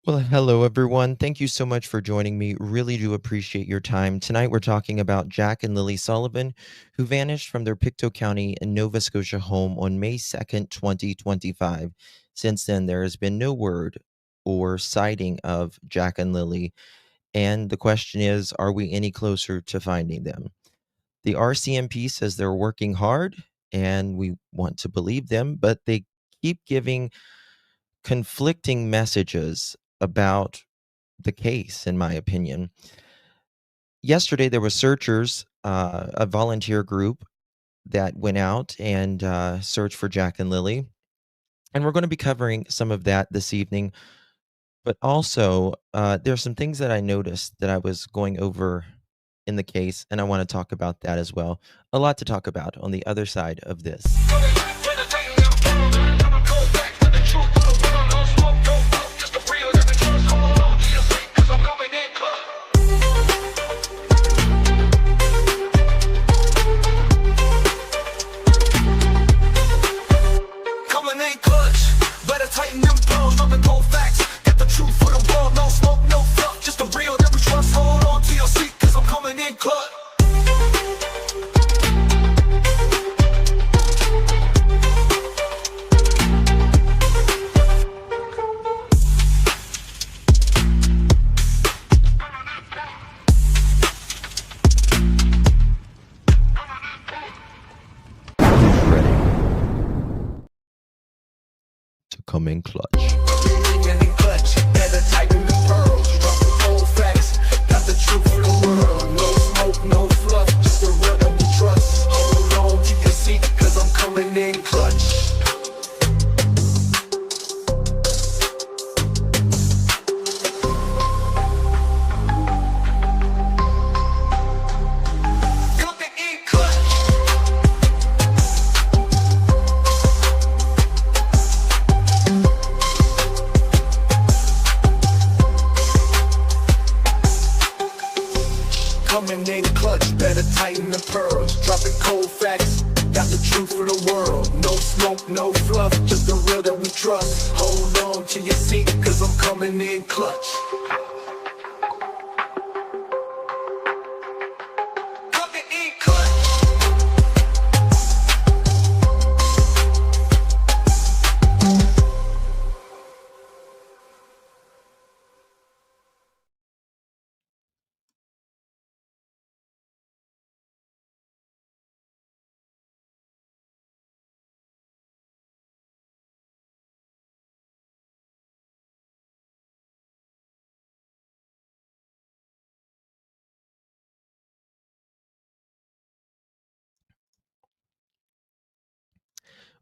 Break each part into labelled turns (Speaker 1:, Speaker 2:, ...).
Speaker 1: Well, hello everyone. Thank you so much for joining me. Really do appreciate your time. Tonight we're talking about Jack and Lilly Sullivan, who vanished from their Pictou County in Nova Scotia home on May 2nd, 2025. Since then, there has been no word or sighting of Jack and Lilly, and the question is, are we any closer to finding them? The RCMP says they're working hard, and we want to believe them, but they keep giving conflicting messages about the case, in my opinion. Yesterday, there were searchers, a volunteer group that went out and searched for Jack and Lilly. And we're going to be covering some of that this evening. But also, there's some things that I noticed that I was going over in the case, and I want to talk about that as well. A lot to talk about on the other side of this. Come in clutch.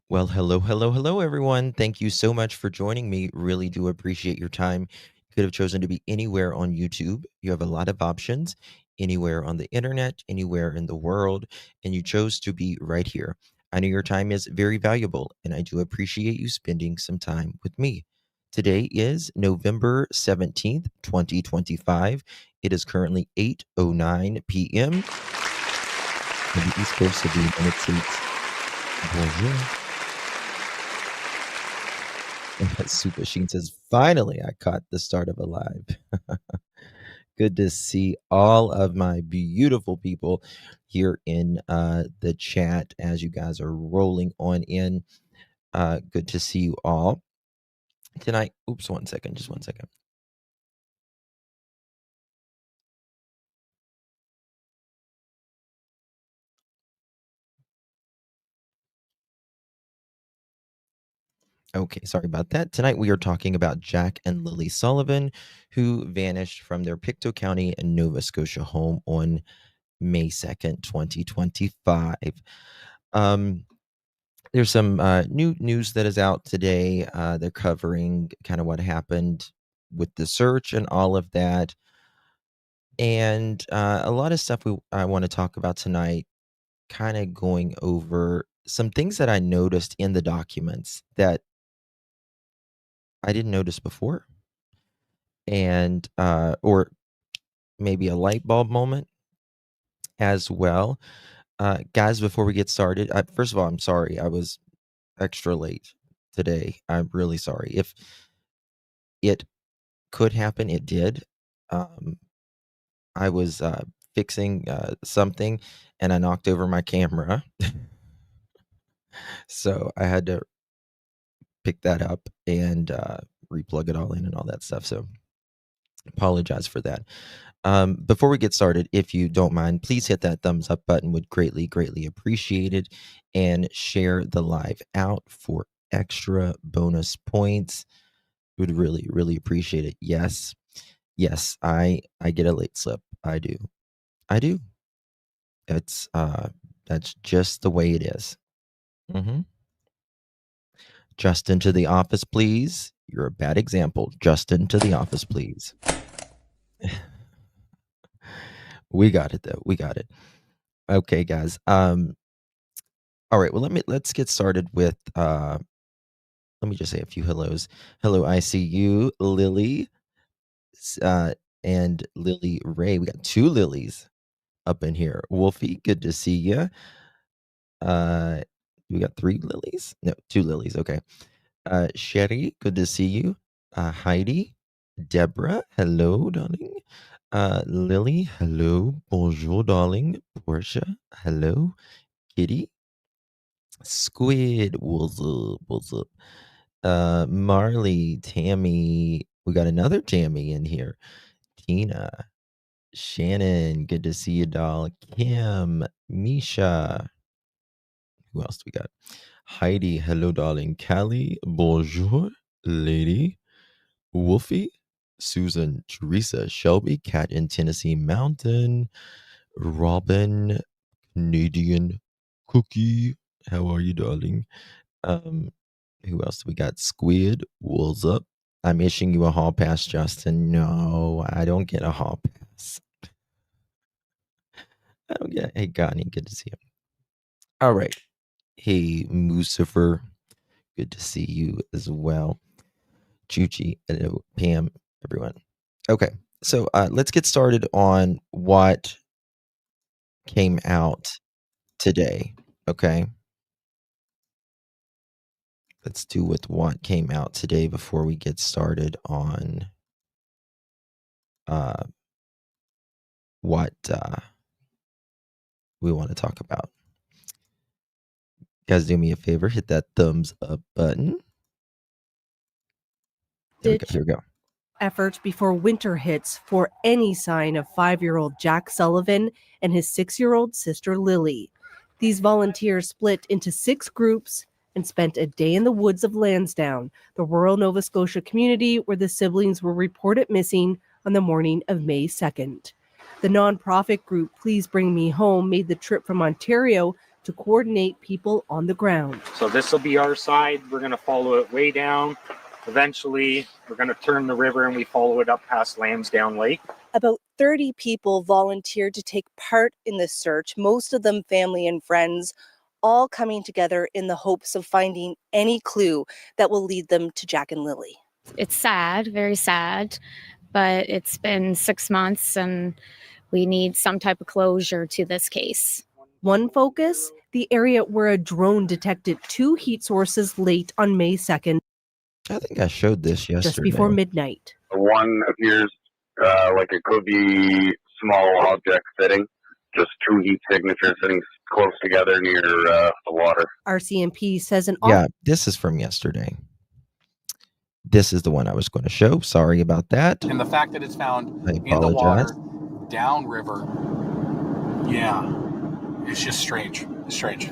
Speaker 1: Well, hello, everyone. Thank you so much for joining me. Really do appreciate your time. You could have chosen to be anywhere on YouTube. You have a lot of options, anywhere on the internet, anywhere in the world, and you chose to be right here. I know your time is very valuable, and I do appreciate you spending some time with me. Today is November 17th, 2025. It is currently 8:09 p.m. on the East Coast of the United States. Bonjour. And Super Sheen says, finally, I caught the start of a live. Good to see all of my beautiful people here in the chat as you guys are rolling on in. Good to see you all tonight. Oops, one second, just one second. Okay, sorry about that. Tonight we are talking about Jack and Lilly Sullivan, who vanished from their Pictou County and Nova Scotia home on May 2nd, 2025. There's some new news that is out today. They're covering kind of what happened with the search and all of that. And a lot of stuff I want to talk about tonight, kind of going over some things that I noticed in the documents that I didn't notice before. And, or maybe a light bulb moment as well. Guys, before we get started, first of all, I'm sorry I was extra late today. I'm really sorry. If it could happen. It did. I was fixing something and I knocked over my camera. So I had to pick that up and replug it all in and all that stuff. So apologize for that. Before we get started, if you don't mind, please hit that thumbs up button. Would greatly appreciate it. And share the live out for extra bonus points. Would really appreciate it. Yes, I get a late slip. I do. It's that's just the way it is. Justin to the office, please. You're a bad example. Justin to the office, please. We got it though. We got it. Okay, guys. All right. Well, let's get started with let me just say a few hellos. Hello, I see you, Lily, and Lily Ray. We got 2 Lilies up in here. Wolfie, good to see you. We got 3 Lilies? No, 2 Lilies. Okay. Sherry, good to see you. Heidi, Deborah, hello, darling. Lily, hello. Bonjour, darling. Portia, hello. Kitty, Squid, what's up? What's up? Marley, Tammy, we got another Tammy in here. Tina, Shannon, good to see you, doll. Kim, Misha. Who else do we got? Heidi, hello, darling. Callie, bonjour, lady. Wolfie, Susan, Teresa, Shelby, Cat in Tennessee Mountain, Robin, Canadian Cookie. How are you, darling? Who else do we got? Squid, what's up? I'm issuing you a hall pass, Justin. No, I don't get a hall pass. I don't get. Hey, Gani, good to see you. All right. Hey, Mucifer, good to see you as well. Chuchi, hello, Pam, everyone. Okay, so let's get started on what came out today. Okay, let's do with what came out today before we get started on what we want to talk about. Guys, do me a favor, hit that thumbs up button. Here we go.
Speaker 2: Effort before winter hits for any sign of 5-year-old Jack Sullivan and his 6-year-old sister Lily. These volunteers split into 6 groups and spent a day in the woods of Lansdowne, the rural Nova Scotia community where the siblings were reported missing on the morning of May 2nd. The nonprofit group Please Bring Me Home made the trip from Ontario to coordinate people on the ground.
Speaker 3: So this will be our side. We're going to follow it way down. Eventually, we're going to turn the river and we follow it up past Lansdowne Lake.
Speaker 2: About 30 people volunteered to take part in the search, most of them family and friends, all coming together in the hopes of finding any clue that will lead them to Jack and Lily.
Speaker 4: It's sad, very sad, but it's been 6 months and we need some type of closure to this case.
Speaker 2: One focus, the area where a drone detected 2 heat sources late on May 2nd.
Speaker 1: I think I showed this yesterday.
Speaker 2: Just before midnight.
Speaker 5: One appears like it could be small object sitting, just 2 heat signatures sitting close together near the water.
Speaker 2: RCMP says
Speaker 1: Yeah, this is from yesterday. This is the one I was going to show. Sorry about that.
Speaker 6: And the fact that it's found
Speaker 1: in
Speaker 6: the water, downriver, yeah, it's just strange. It's strange.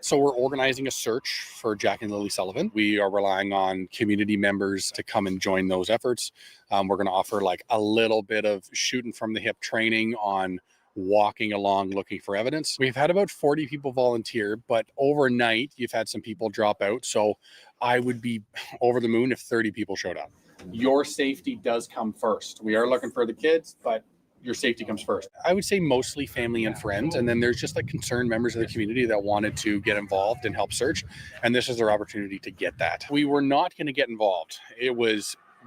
Speaker 6: So we're organizing a search for Jack and Lilly Sullivan. We are relying on community members to come and join those efforts. We're going to offer like a little bit of shooting from the hip training on walking along looking for evidence. We've had about 40 people volunteer, but overnight you've had some people drop out. So I would be over the moon if 30 people showed up. Your safety does come first. We are looking for the kids, but your safety comes first. I would say mostly family and friends, and then there's just like concerned members of the community that wanted to get involved and help search, and this is their opportunity to get that. We were not going to get involved.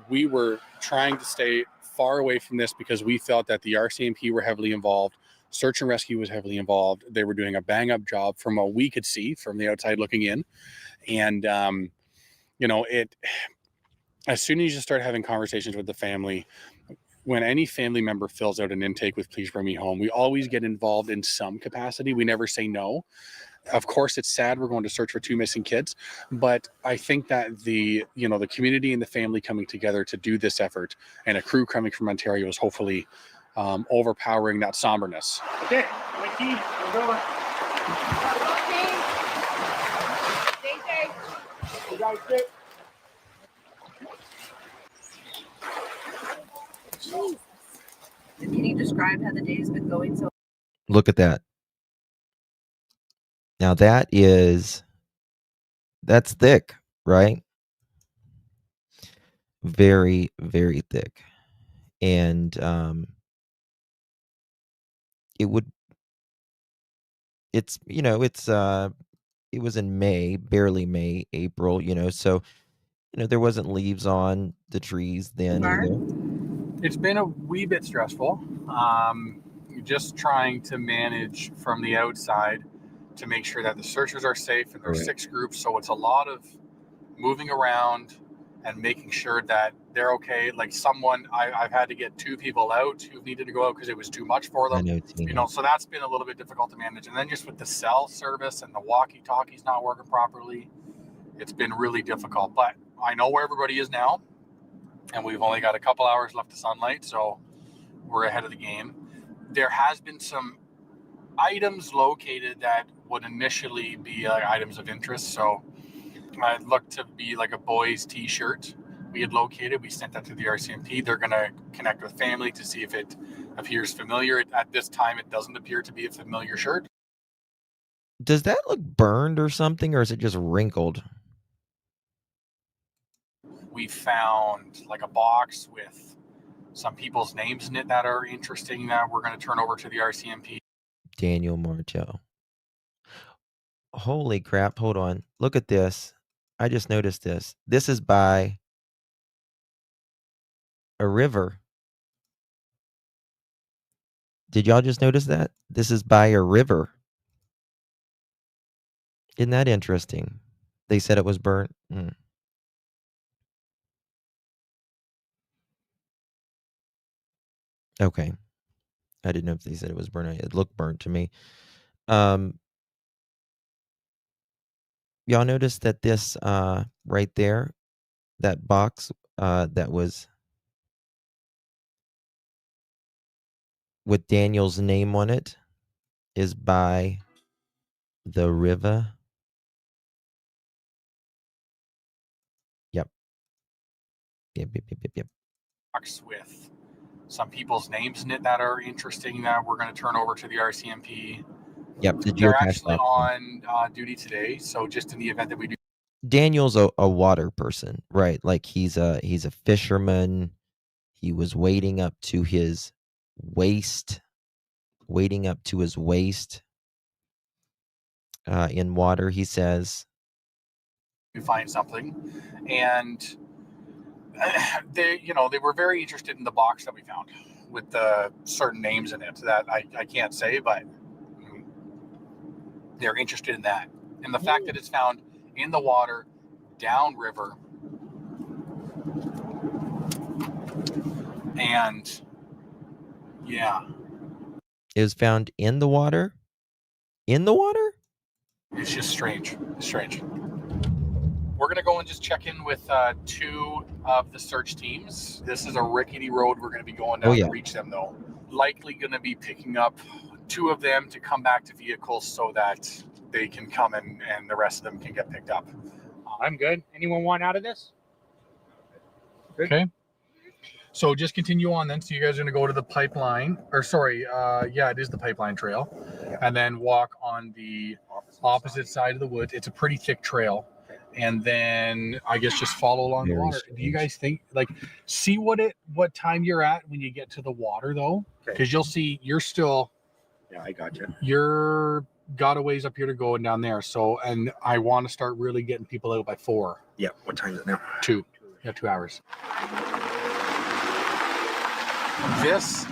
Speaker 6: We were trying to stay far away from this because we felt that the RCMP were heavily involved, search and rescue was heavily involved. They were doing a bang-up job from what we could see from the outside looking in, and as soon as you start having conversations with the family, when any family member fills out an intake with please bring me home, we always get involved in some capacity. We never say no. Of course, it's sad we're going to search for 2 missing kids, but I think that the community and the family coming together to do this effort, and a crew coming from Ontario, is hopefully overpowering that somberness.
Speaker 3: Okay, Mikey, we're going. You guys good?
Speaker 2: Can you describe how the day's been going so
Speaker 1: Look at that. Now that's thick, right? Very, very thick. And it was in May, barely May, April, so there wasn't leaves on the trees then either.
Speaker 6: It's been a wee bit stressful. Just trying to manage from the outside to make sure that the searchers are safe, and there's
Speaker 1: Correct.
Speaker 6: 6 groups, so it's a lot of moving around and making sure that they're okay. Like I've had to get 2 people out who needed to go out because it was too much for
Speaker 1: I
Speaker 6: them.
Speaker 1: know, Tina.
Speaker 6: So that's been a little bit difficult to manage. And then just with the cell service and the walkie-talkies not working properly, it's been really difficult. But I know where everybody is now, and we've only got a couple hours left of sunlight, so we're ahead of the game. There has been some items located that would initially be items of interest. So it looked to be like a boy's t-shirt we had located. We sent that to the RCMP. They're going to connect with family to see if it appears familiar. At this time, it doesn't appear to be a familiar shirt.
Speaker 1: Does that look burned or something, or is it just wrinkled?
Speaker 6: We found like a box with some people's names in it that are interesting that we're going to turn over to the RCMP.
Speaker 1: Daniel Martell. Holy crap, hold on. Look at this. I just noticed this. This is by a river. Did y'all just notice that? This is by a river. Isn't that interesting? They said it was burnt. Okay. I didn't know if they said it was burnt. It looked burnt to me. Y'all notice that this right there, that box that was with Daniel's name on it, is by the river. Yep. Yep.
Speaker 6: Box with some people's names in it that are interesting that we're going to turn over to the RCMP.
Speaker 1: Yep, the
Speaker 6: They're
Speaker 1: geocache
Speaker 6: actually
Speaker 1: option.
Speaker 6: on duty today, so just in the event that we do.
Speaker 1: Daniel's a water person, right? Like he's a fisherman. He was wading up to his waist in water, he says.
Speaker 6: We find something, and they were very interested in the box that we found with the certain names in it that I can't say, but they're interested in that. And the fact that it's found in the water, downriver, and yeah.
Speaker 1: It was found in the water? In the water?
Speaker 6: It's just strange. It's strange. We're going to go and just check in with 2 of the search teams. This is a rickety road we're going to be going down to reach them, though. Likely going to be picking up 2 of them to come back to vehicles so that they can come and the rest of them can get picked up.
Speaker 3: I'm good. Anyone want out of this? Good.
Speaker 6: Okay. So just continue on then. So you guys are going to go to the pipeline, it is the pipeline trail, and then walk on the opposite side of the woods. It's a pretty thick trail. And then I guess just follow along the water. Do you guys think, see what time you're at when you get to the water, though? Because you'll see you're still.
Speaker 3: Yeah, I got you.
Speaker 6: You're got a ways up here to go and down there. So, and I want to start really getting people out by 4.
Speaker 3: Yeah. What time is it now?
Speaker 6: 2. Yeah, 2 hours. This,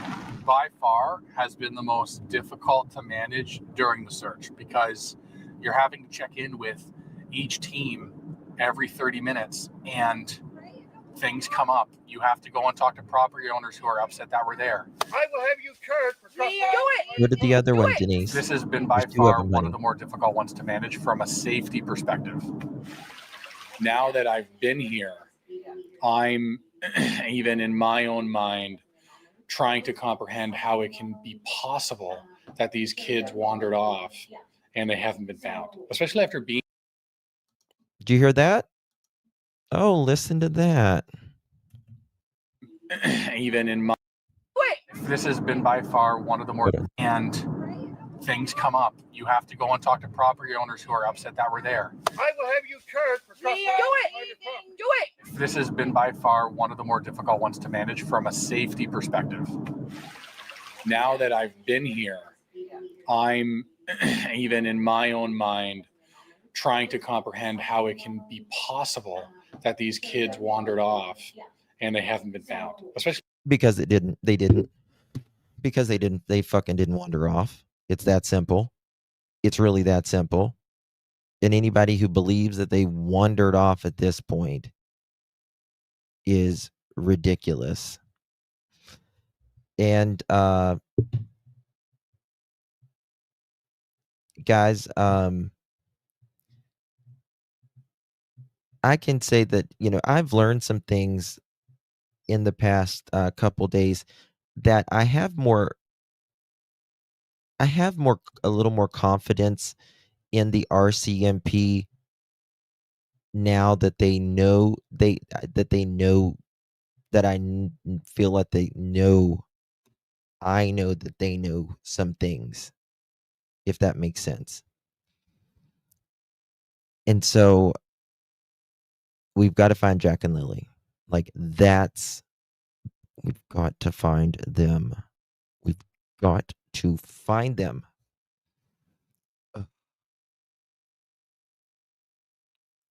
Speaker 6: by far, has been the most difficult to manage during the search because you're having to check in with each team every 30 minutes, and things come up, you have to go and talk to property owners who are upset that we're there.
Speaker 7: I will have you charged for trespassing.
Speaker 1: Go to the other one, Denise.
Speaker 6: This has been by
Speaker 1: There's two of
Speaker 6: far
Speaker 1: them,
Speaker 6: one
Speaker 1: honey.
Speaker 6: of the more difficult ones to manage from a safety perspective. Now that I've been here, I'm even in my own mind trying to comprehend how it can be possible that these kids wandered off and they haven't been found, especially after being.
Speaker 1: Did you hear that? Oh, listen to that.
Speaker 6: Even in my. This has been by far one of the more. And things come up. You have to go and talk to property owners who are upset that we're there.
Speaker 7: I will have you charged for trespassing. Do it.
Speaker 6: This has been by far one of the more difficult ones to manage from a safety perspective. Now that I've been here, I'm even in my own mind trying to comprehend how it can be possible that these kids wandered off and they haven't been found, especially
Speaker 1: because they didn't they fucking didn't wander off. It's that simple. It's really that simple. And anybody who believes that they wandered off at this point is ridiculous. And guys, I can say that, I've learned some things in the past couple days that I have a little more confidence in the RCMP now that they know that I feel like they know. I know that they know some things, if that makes sense. And so we've got to find Jack and Lily. We've got to find them. We've got to find them.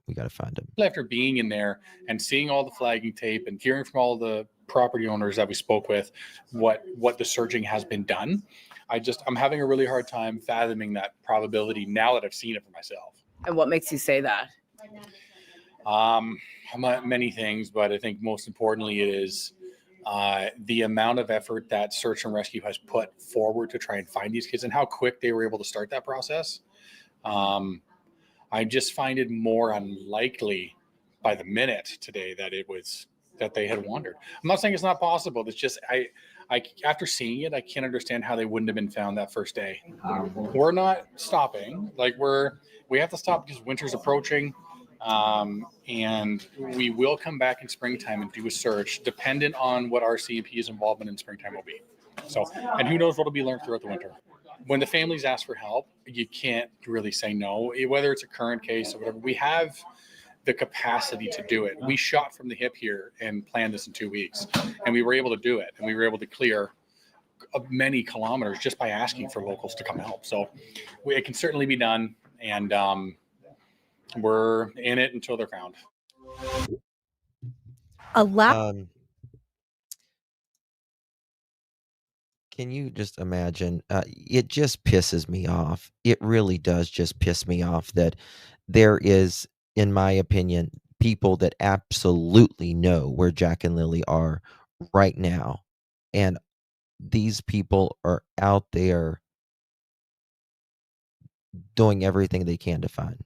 Speaker 1: We got to find them.
Speaker 6: after being in there and seeing all the flagging tape and hearing from all the property owners that we spoke with, what the searching has been done, I'm having a really hard time fathoming that probability now that I've seen it for myself.
Speaker 8: And what makes you say that?
Speaker 6: Many things, but I think most importantly it is the amount of effort that search and rescue has put forward to try and find these kids and how quick they were able to start that process. I just find it more unlikely by the minute today that they had wandered. I'm not saying it's not possible. It's just I after seeing it, I can't understand how they wouldn't have been found that first day. We're not stopping. We have to stop because winter's approaching. And we will come back in springtime and do a search dependent on what RCMP's involvement in springtime will be. So, and who knows what will be learned throughout the winter. When the families ask for help, you can't really say no, whether it's a current case or whatever. We have the capacity to do it. We shot from the hip here and planned this in 2 weeks, and we were able to do it. And we were able to clear many kilometers just by asking for locals to come help. So it can certainly be done. And, we're in it until they're found.
Speaker 1: Can you just imagine? It just pisses me off. It really does just piss me off that there is, in my opinion, people that absolutely know where Jack and Lily are right now. And these people are out there doing everything they can to find.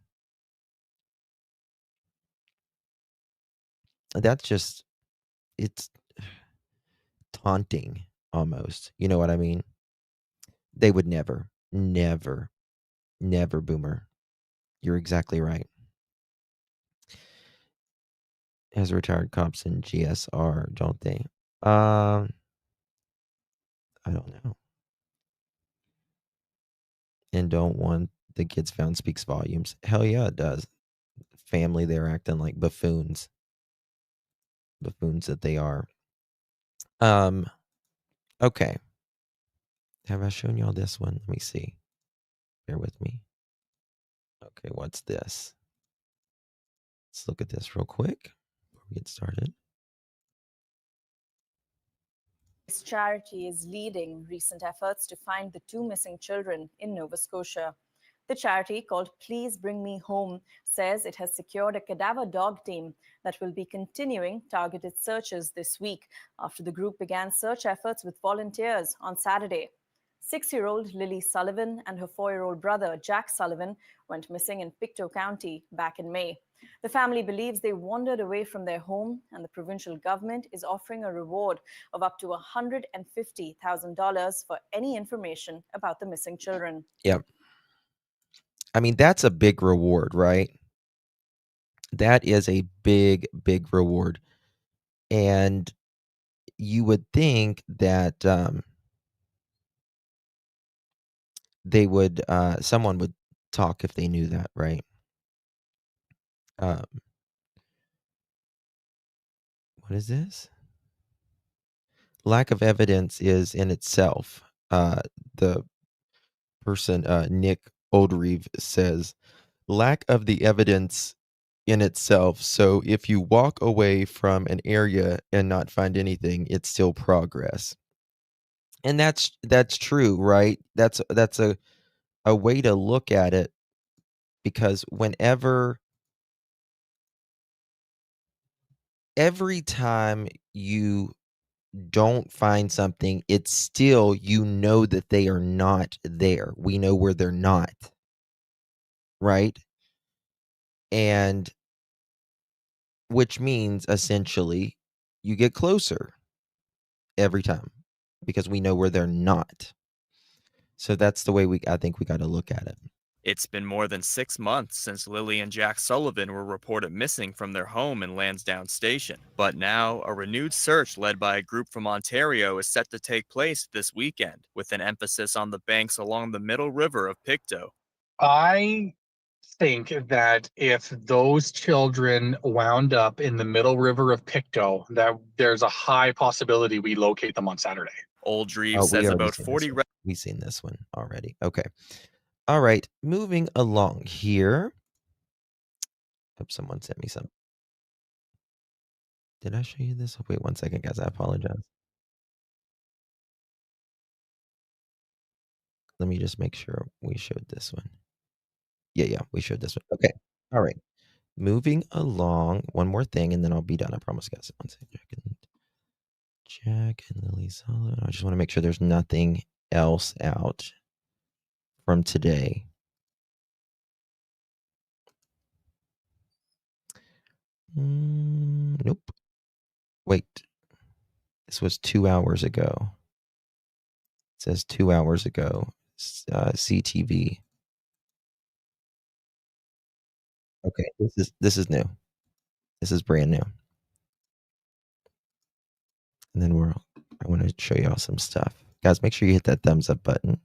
Speaker 1: That's just, it's taunting almost. You know what I mean? They would never, Boomer. You're exactly right. As retired cops in GSR, don't they? I don't know. And don't want the kids found speaks volumes. Hell yeah, it does. Family there acting like buffoons. Buffoons that they are. Okay. Have I shown y'all this one? Let me see. Bear with me. Okay, what's this? Let's look at this real quick before we get started.
Speaker 9: This charity is leading recent efforts to find the two missing children in Nova Scotia.
Speaker 8: The charity, called Please Bring Me Home, says it has secured a cadaver dog team that will be continuing targeted searches this week after the group began search efforts with volunteers on Saturday. 6-year-old Lily Sullivan and her 4-year-old brother, Jack Sullivan, went missing in Pictou County back in May. The family believes they wandered away from their home, and the provincial government is offering a reward of up to $150,000 for any information about the missing children.
Speaker 1: Yep. I mean, that's a big reward, right? That is a big, big reward. And you would think that they would, someone would talk if they knew that, right? What is this? Lack of evidence is in itself. The person, Nick Oldreeve, says, lack of the evidence in itself. So if you walk away from an area and not find anything, it's still progress. And that's true, right? That's a way to look at it, because every time you don't find something, it's still, you know that they are not there. We know where they're not, right? And which means essentially you get closer every time because we know where they're not. So that's the way I think we got to look at it.
Speaker 9: It's been more than 6 months since Lily and Jack Sullivan were reported missing from their home in Lansdowne Station. But now, a renewed search led by a group from Ontario is set to take place this weekend, with an emphasis on the banks along the middle river of Pictou.
Speaker 6: I think that if those children wound up in the middle river of Pictou, that there's a high possibility we locate them on Saturday.
Speaker 9: Oldreeve says about 40...
Speaker 1: We've seen this one already. Okay. All right. Moving along here. Hope someone sent me some. Did I show you this? Wait 1 second, guys. I apologize. Let me just make sure we showed this one. Yeah, we showed this one. Okay. All right. Moving along. One more thing, and then I'll be done. I promise, guys. 1 second. Jack and Lilly Sullivan. I just want to make sure there's nothing else out from today. Nope. Wait. This was 2 hours ago. It says 2 hours ago. CTV. Okay, this is new. This is brand new. And then I want to show y'all some stuff. Guys, make sure you hit that thumbs up button.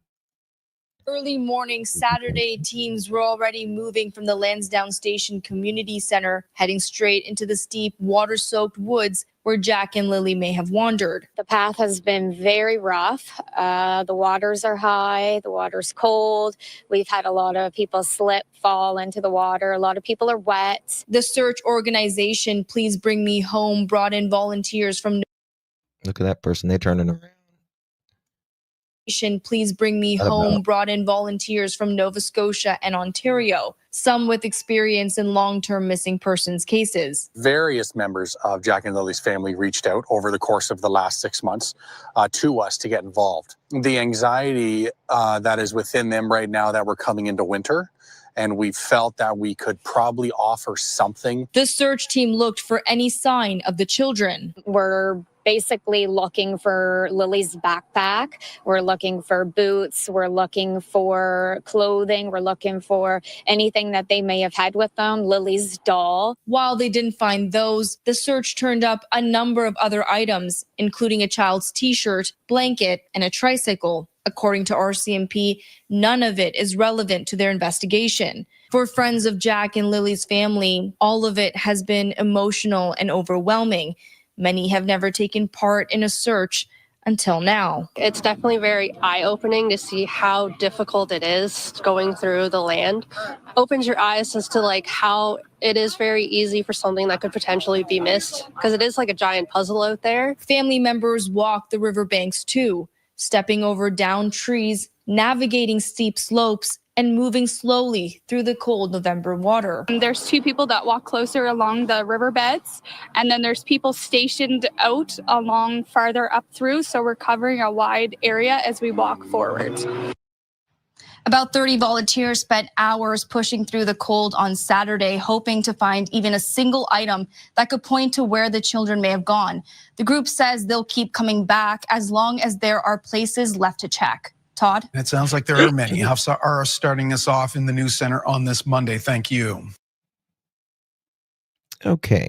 Speaker 10: Early morning Saturday, teams were already moving from the Lansdowne Station Community Center, heading straight into the steep, water-soaked woods where Jack and Lily may have wandered.
Speaker 4: The path has been very rough. The waters are high. The water's cold. We've had a lot of people slip, fall into the water. A lot of people are wet.
Speaker 10: The search organization, Please Bring Me Home, brought in volunteers from...
Speaker 1: Look at that person. They're turning around.
Speaker 10: Please Bring Me Home brought in volunteers from Nova Scotia and Ontario, some with experience in long-term missing persons cases.
Speaker 6: Various members of Jack and Lily's family reached out over the course of the last 6 months to us to get involved. The anxiety that is within them right now that we're coming into winter, and we felt that we could probably offer something.
Speaker 10: The search team looked for any sign of the children.
Speaker 4: We're basically looking for Lily's backpack. We're looking for boots. We're looking for clothing. We're looking for anything that they may have had with them. Lily's doll.
Speaker 10: While they didn't find those, the search turned up a number of other items, including a child's t-shirt, blanket, and a tricycle. According to RCMP, none of it is relevant to their investigation. For friends of Jack and Lily's family, all of it has been emotional and overwhelming. Many have never taken part in a search until now.
Speaker 11: It's definitely very eye-opening to see how difficult it is going through the land. Opens your eyes as to how it is very easy for something that could potentially be missed, because it is like a giant puzzle out there.
Speaker 10: Family members walk the riverbanks too. stepping over downed trees, navigating steep slopes, and moving slowly through the cold November water.
Speaker 12: There's two people that walk closer along the riverbeds, and then there's people stationed out along farther up through, so we're covering a wide area as we walk forward.
Speaker 10: About 30 volunteers spent hours pushing through the cold on Saturday, hoping to find even a single item that could point to where the children may have gone. The group says they'll keep coming back as long as there are places left to check. Todd?
Speaker 13: It sounds like there are many. Hafsa are starting us off in the news center on this Monday. Thank you.
Speaker 1: Okay.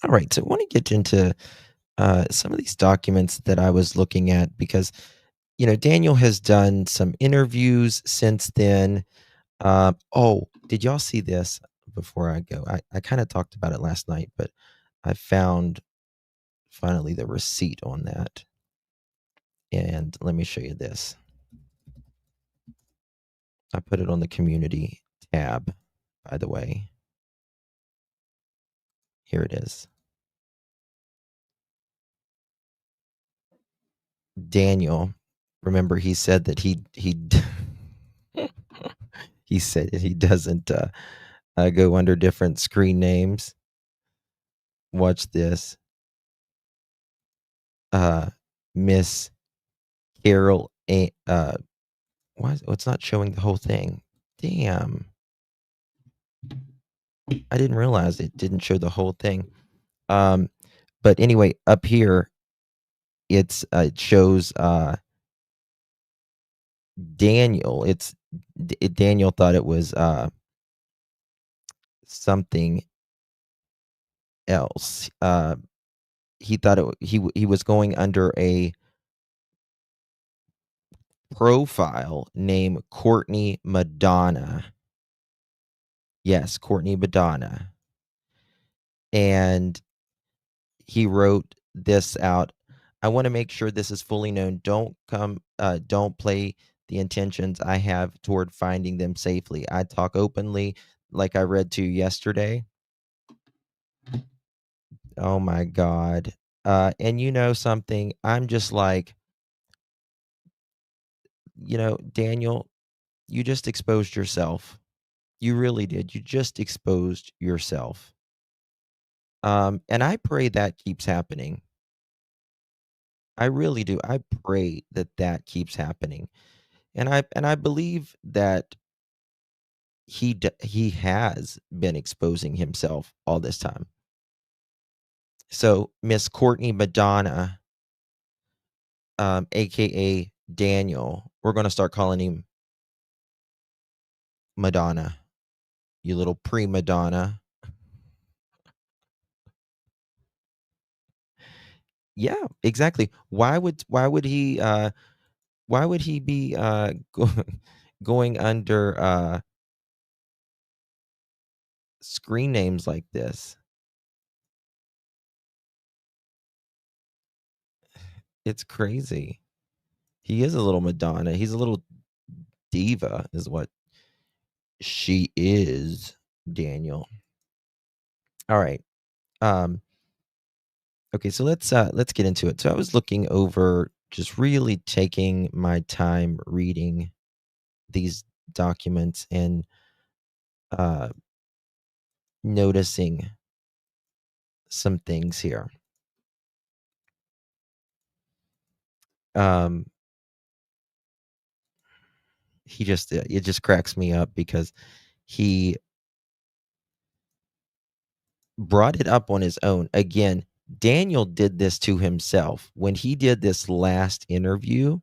Speaker 1: All right. So I want to get into some of these documents that I was looking at because, Daniel has done some interviews since then. Did y'all see this before I go? I kind of talked about it last night, but I found finally the receipt on that. And let me show you this. I put it on the community tab, by the way. Here it is. Daniel, remember he said that he he said that he doesn't go under different screen names. Watch this. Miss Carol it's not showing the whole thing. Damn. I didn't realize it didn't show the whole thing. But anyway, up here it shows Daniel. Daniel thought it was something else. He thought he was going under a profile named Courtney Madonna. Yes, Courtney Madonna. And he wrote this out. I want to make sure this is fully known. Don't play the intentions I have toward finding them safely. I talk openly, like I read to you yesterday. Oh my God. And you know something? I'm just like, Daniel, you just exposed yourself. You really did. You just exposed yourself. And I pray that keeps happening. I really do. I pray that keeps happening. And I believe that he has been exposing himself all this time. So Miss Courtney Madonna, aka Daniel, we're going to start calling him Madonna. You little pre-Madonna. Yeah, exactly. Why would he be going under screen names like this? It's crazy. He is a little Madonna. He's a little diva is what she is, Daniel. All right. Okay, so let's get into it. So I was looking over, just really taking my time reading these documents and noticing some things here. It just cracks me up because he brought it up on his own. Again, Daniel did this to himself. When he did this last interview,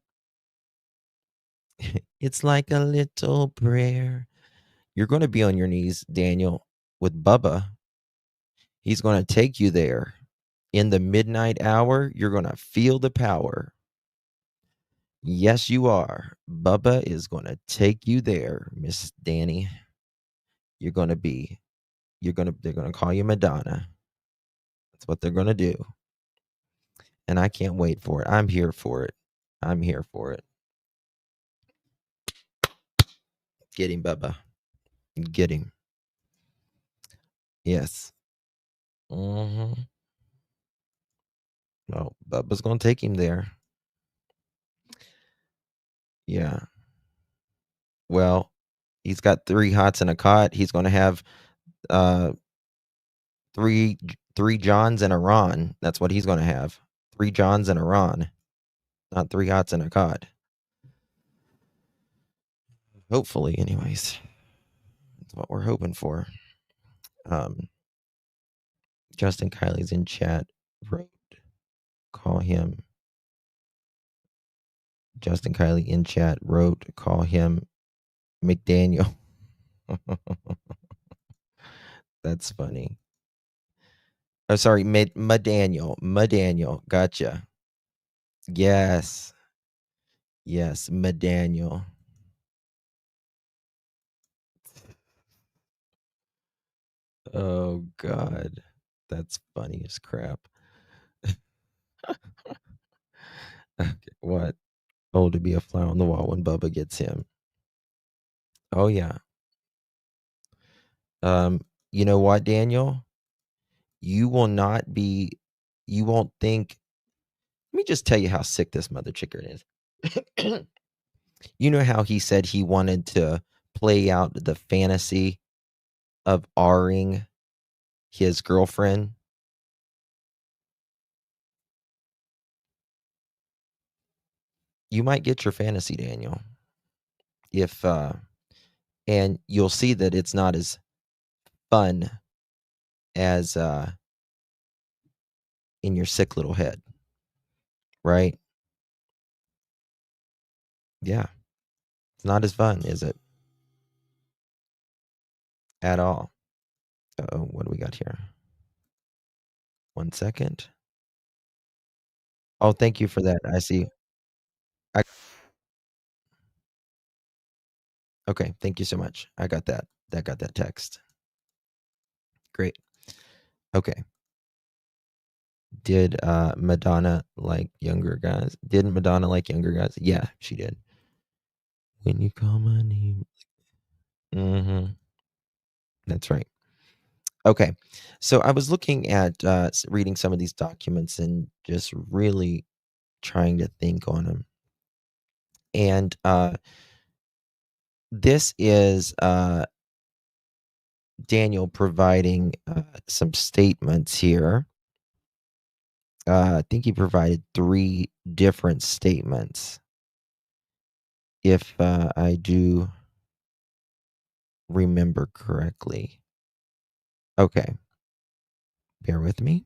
Speaker 1: it's like a little prayer. You're going to be on your knees, Daniel, with Bubba. He's going to take you there. In the midnight hour, you're going to feel the power. Yes, you are. Bubba is going to take you there, Miss Danny. They're going to call you Madonna. That's what they're going to do. And I can't wait for it. I'm here for it. I'm here for it. Get him, Bubba. Get him. Yes. Mm-hmm. Well, Bubba's going to take him there. Yeah. Well, he's got 3 hots and a cot. He's gonna have, uh, 3 Johns and a Ron. That's what he's gonna have. 3 Johns and a Ron, not 3 hots and a cot. Hopefully, anyways. That's what we're hoping for. Justin Kiley's in chat. Wrote, call him. Justin Kiley in chat wrote, call him McDaniel. That's funny. Oh, sorry, Madaniel. Madaniel. Gotcha. Yes. Yes, Madaniel. Oh, God. That's funny as crap. Okay, what? Oh, to be a fly on the wall when Bubba gets him. Oh, yeah. You know what, Daniel? You will not be, you won't think, let me just tell you how sick this mother chicken is. You know how he said he wanted to play out the fantasy of R-ing his girlfriend? You might get your fantasy, Daniel. If and you'll see that it's not as fun as in your sick little head, right? Yeah. It's not as fun, is it? At all. Uh-oh, what do we got here? 1 second. Oh, thank you for that. I see. Okay, thank you so much. I got that. That got that text. Great. Okay. Did Madonna like younger guys? Didn't Madonna like younger guys? Yeah, she did. When you call my name. Mm-hmm. That's right. Okay. So I was looking at reading some of these documents and just really trying to think on them. And this is Daniel providing some statements here. I think he provided 3 different statements. If I do remember correctly. Okay. Bear with me.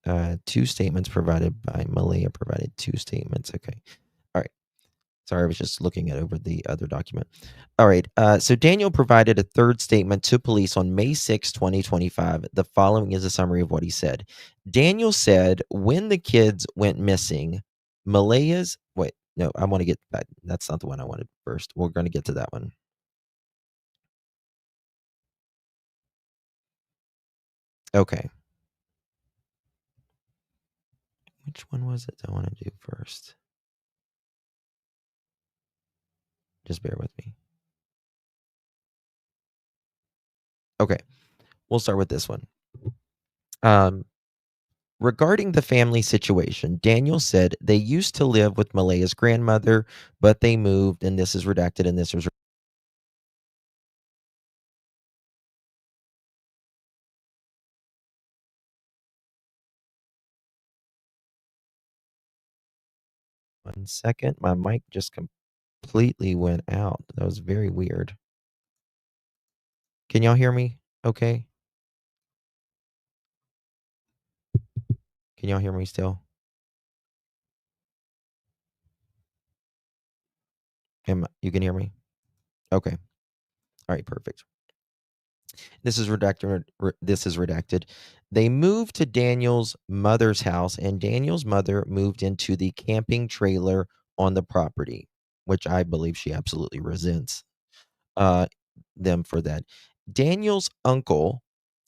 Speaker 1: 2 statements provided by Malehya provided 2 statements. Okay. All right. Sorry, I was just looking at over the other document. All right. So Daniel provided a 3rd statement to police on May 6, 2025. The following is a summary of what he said. Daniel said when the kids went missing, Malehya's wait, no, I want to get back. That's not the one I wanted first. We're going to get to that one. Okay. Which one was it I want to do first? Just bear with me. Okay. We'll start with this one. Regarding the family situation, Daniel said they used to live with Malehya's grandmother, but they moved, and this is redacted, and this was 1 second. My mic just completely went out. That was very weird. Can y'all hear me? Okay. Can y'all hear me still? You can hear me? Okay. All right, perfect. This is redacted. This is redacted. They moved to Daniel's mother's house, and Daniel's mother moved into the camping trailer on the property, which I believe she absolutely resents them for that. Daniel's uncle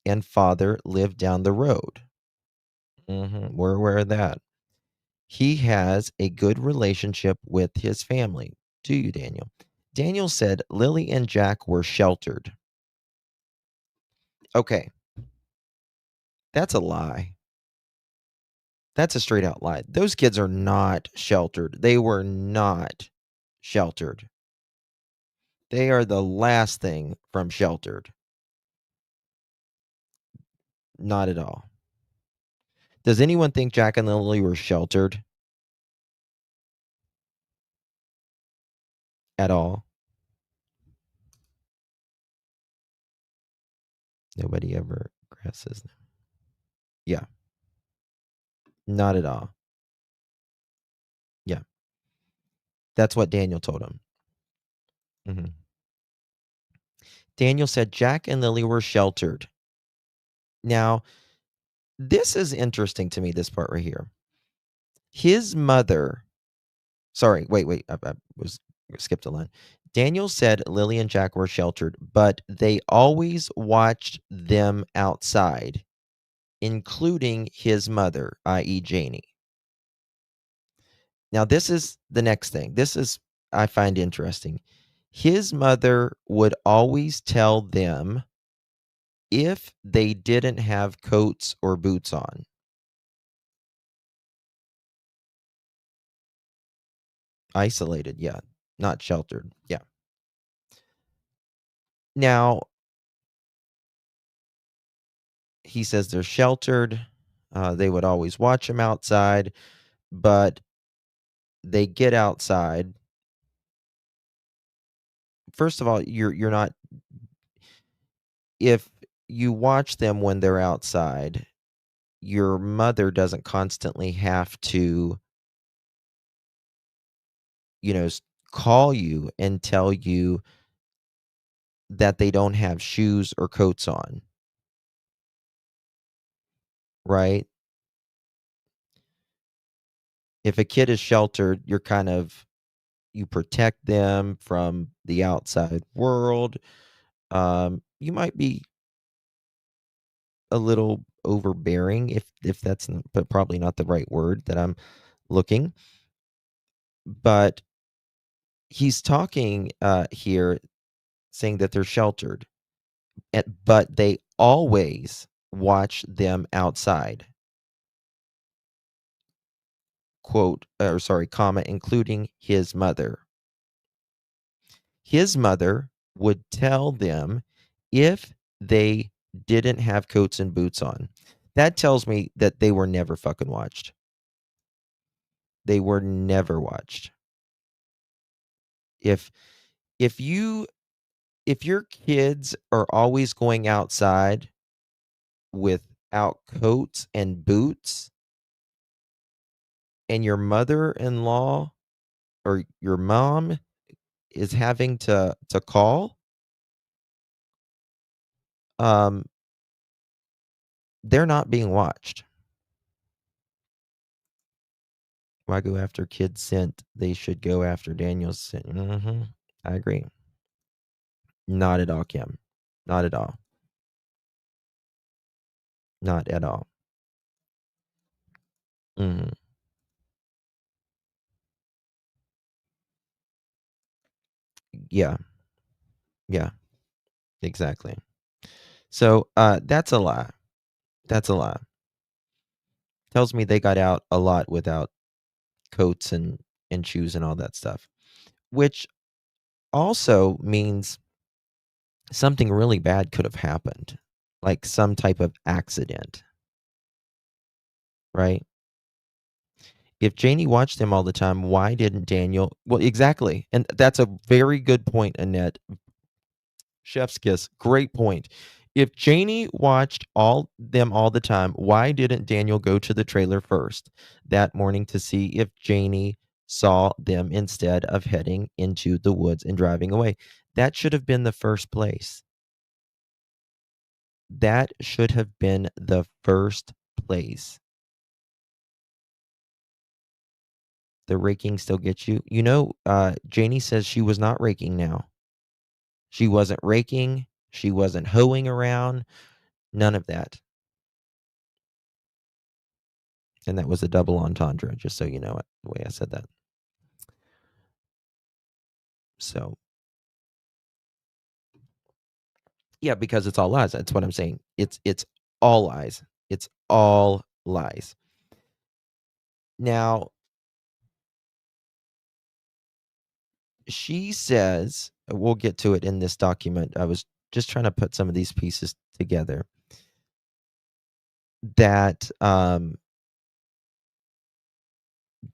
Speaker 1: and father lived down the road. We're aware of that. He has a good relationship with his family. Do you, Daniel? Daniel said Lily and Jack were sheltered. Okay. That's a lie. That's a straight out lie. Those kids are not sheltered. They were not sheltered. They are the last thing from sheltered. Not at all. Does anyone think Jack and Lily were sheltered? At all? Nobody ever aggresses them. Yeah. Not at all. Yeah. That's what Daniel told him. Mhm. Daniel said Jack and Lily were sheltered. Now, this is interesting to me, this part right here. His mother, sorry, wait, I skipped a line. Daniel said Lily and Jack were sheltered, but they always watched them outside, including his mother, i.e. Janie. Now, this is the next thing. This is, I find interesting. His mother would always tell them if they didn't have coats or boots on. Isolated, yeah. Not sheltered, yeah. Now, he says they're sheltered. They would always watch them outside, but they get outside. First of all, you're not. If you watch them when they're outside, your mother doesn't constantly have to, call you and tell you that they don't have shoes or coats on. Right? If a kid is sheltered, you protect them from the outside world. You might be a little overbearing if that's but probably not the right word that I'm looking. But he's talking here saying that they're sheltered, but they always watch them outside. Quote, or sorry, comma, including his mother. His mother would tell them if they didn't have coats and boots on. That tells me that they were never fucking watched. They were never watched. If your kids are always going outside without coats and boots, and your mother-in-law or your mom is having to call, they're not being watched. Why go after kids sent? They should go after Daniel's sent. I agree. Not at all, Kim. Not at all. Not at all. Mhm. Yeah. Yeah. Exactly. So, that's a lie. That's a lie. Tells me they got out a lot without coats and shoes and all that stuff, which also means something really bad could have happened, like some type of accident, right? If Janie watched him all the time, why didn't Daniel? Well, exactly. And that's a very good point, Annette. Chef's kiss. Great point. If Janie watched them all the time, why didn't Daniel go to the trailer first that morning to see if Janie saw them instead of heading into the woods and driving away? That should have been the first place. That should have been the first place. The raking still gets you. Janie says she was not raking now. She wasn't raking. She wasn't hoeing around. None of that. And that was a double entendre, just so you know it, the way I said that. So, yeah, because it's all lies. That's what I'm saying. It's all lies. It's all lies. Now, she says, we'll get to it in this document. I was just trying to put some of these pieces together, that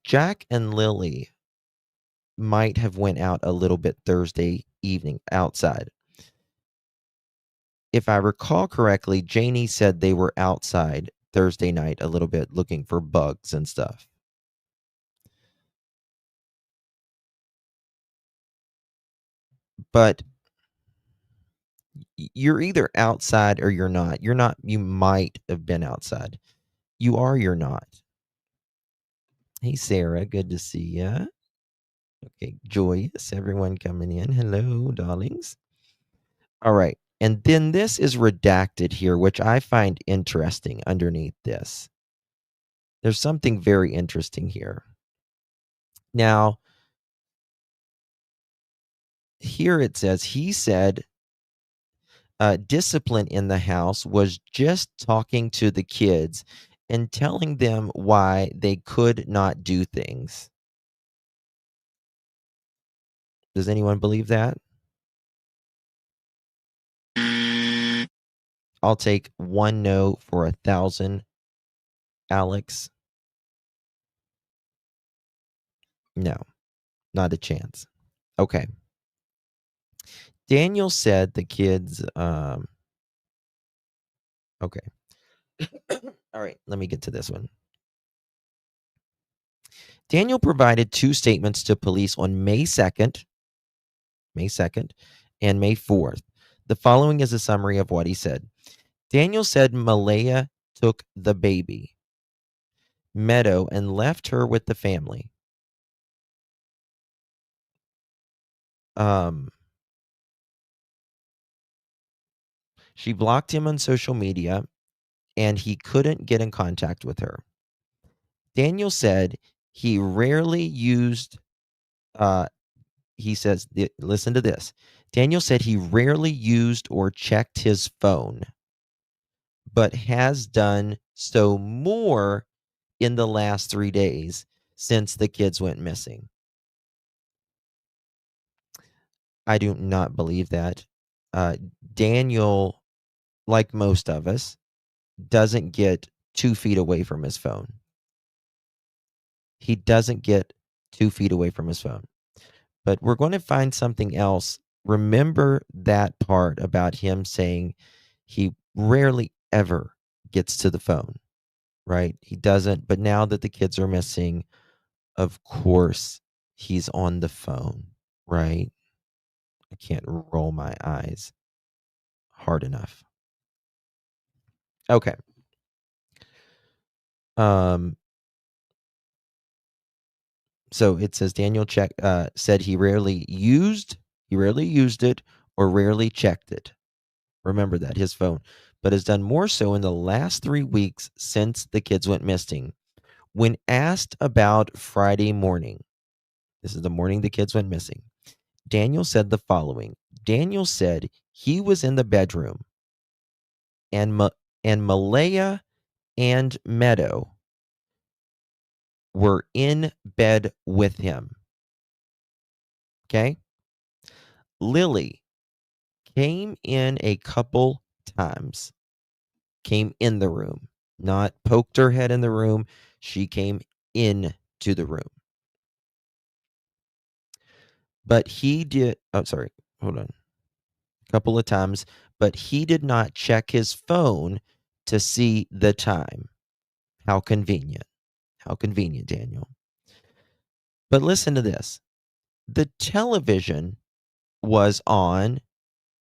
Speaker 1: Jack and Lily might have went out a little bit Thursday evening outside. If I recall correctly, Janie said they were outside Thursday night a little bit looking for bugs and stuff. But you're either outside or you're not. You're not, you might have been outside. You are, you're not. Hey, Sarah, good to see ya. Okay, joyous, everyone coming in. Hello, darlings. All right. And then this is redacted here, which I find interesting underneath this. There's something very interesting here. Now, here it says, he said, discipline in the house was just talking to the kids and telling them why they could not do things. Does anyone believe that? I'll take one no for 1,000. Alex? No, not a chance. Okay. Daniel said the kids, okay. All right, let me get to this one. Daniel provided 2 statements to police on May 2nd and May 4th. The following is a summary of what he said. Daniel said Malehya took the baby, Meadow, and left her with the family. She blocked him on social media, and he couldn't get in contact with her. Daniel said he rarely used, he says, listen to this. Daniel said he rarely used or checked his phone, but has done so more in the last 3 days since the kids went missing. I do not believe that. Daniel, like most of us, doesn't get 2 feet away from his phone. He doesn't get 2 feet away from his phone. But we're going to find something else. Remember that part about him saying he rarely ever gets to the phone, right? He doesn't. But now that the kids are missing, of course, he's on the phone, right? I can't roll my eyes hard enough. Okay. So it says Daniel said he rarely used it or rarely checked it. Remember that, his phone, but has done more so in the last 3 weeks since the kids went missing. When asked about Friday morning, this is the morning the kids went missing, Daniel said the following. Daniel said he was in the bedroom and Malehya and Meadow were in bed with him. Okay? Lily came in a couple times. Came in the room. Not poked her head in the room. She came into the room. But he did, oh, sorry, hold on. A couple of times, but he did not check his phone to see the time. How convenient. How convenient, Daniel. But listen to this. The television was on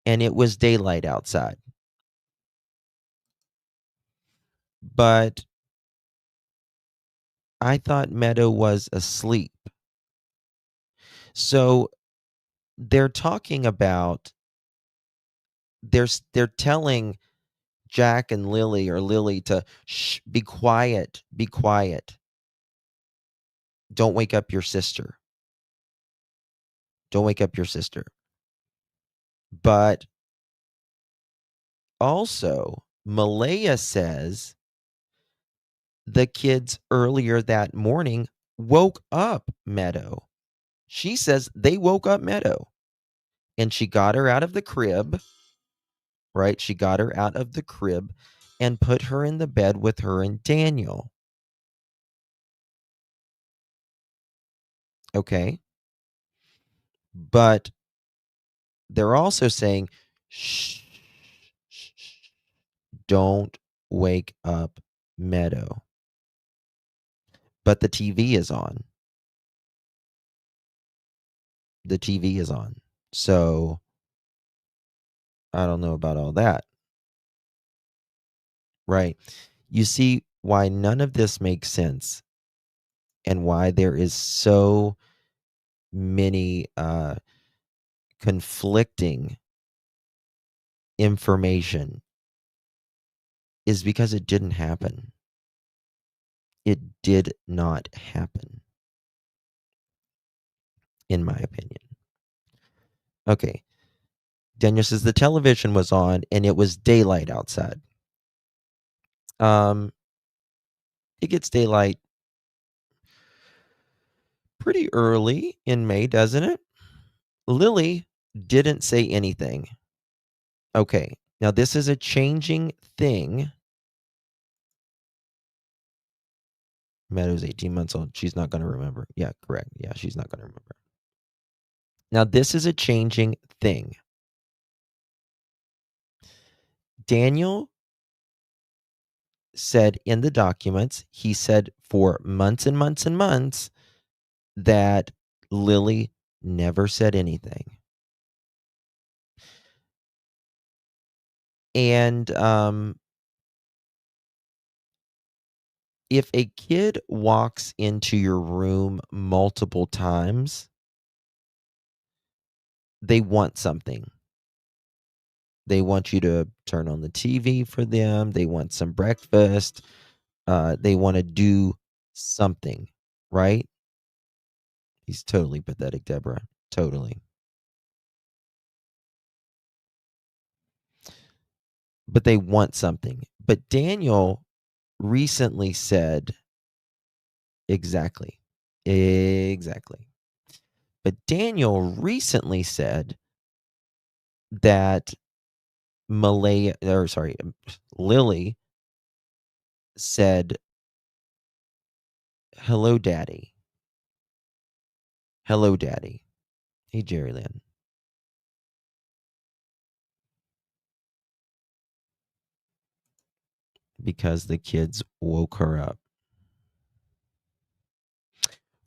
Speaker 1: and it was daylight outside. But I thought Meadow was asleep. So they're talking about, they're telling Jack and Lily, or Lily, to shh, be quiet, be quiet. Don't wake up your sister. Don't wake up your sister. But also, Malehya says the kids earlier that morning woke up Meadow. She says they woke up Meadow. And she got her out of the crib, right? She got her out of the crib and put her in the bed with her and Daniel. Okay. But they're also saying, shh, shh, shh, don't wake up Meadow. But the TV is on. The TV is on. So I don't know about all that. Right. You see why none of this makes sense and why there is so many conflicting information is because it didn't happen. It did not happen, in my opinion. Okay. Daniel says the television was on and it was daylight outside. It gets daylight pretty early in May, doesn't it? Lily didn't say anything. Okay. Now this is a changing thing. Meadow's 18 months old. She's not going to remember. Yeah, correct. Yeah, she's not going to remember. Now this is a changing thing. Daniel said in the documents, he said for months and months and months that Lily never said anything. And if a kid walks into your room multiple times, they want something. They want you to turn on the TV for them. They want some breakfast. They want to do something, right? He's totally pathetic, Deborah. Totally. But they want something. But Daniel recently said, exactly. But Daniel recently said that Lily said, hello, Daddy. Hello, Daddy. Hey, Jerry Lynn. Because the kids woke her up.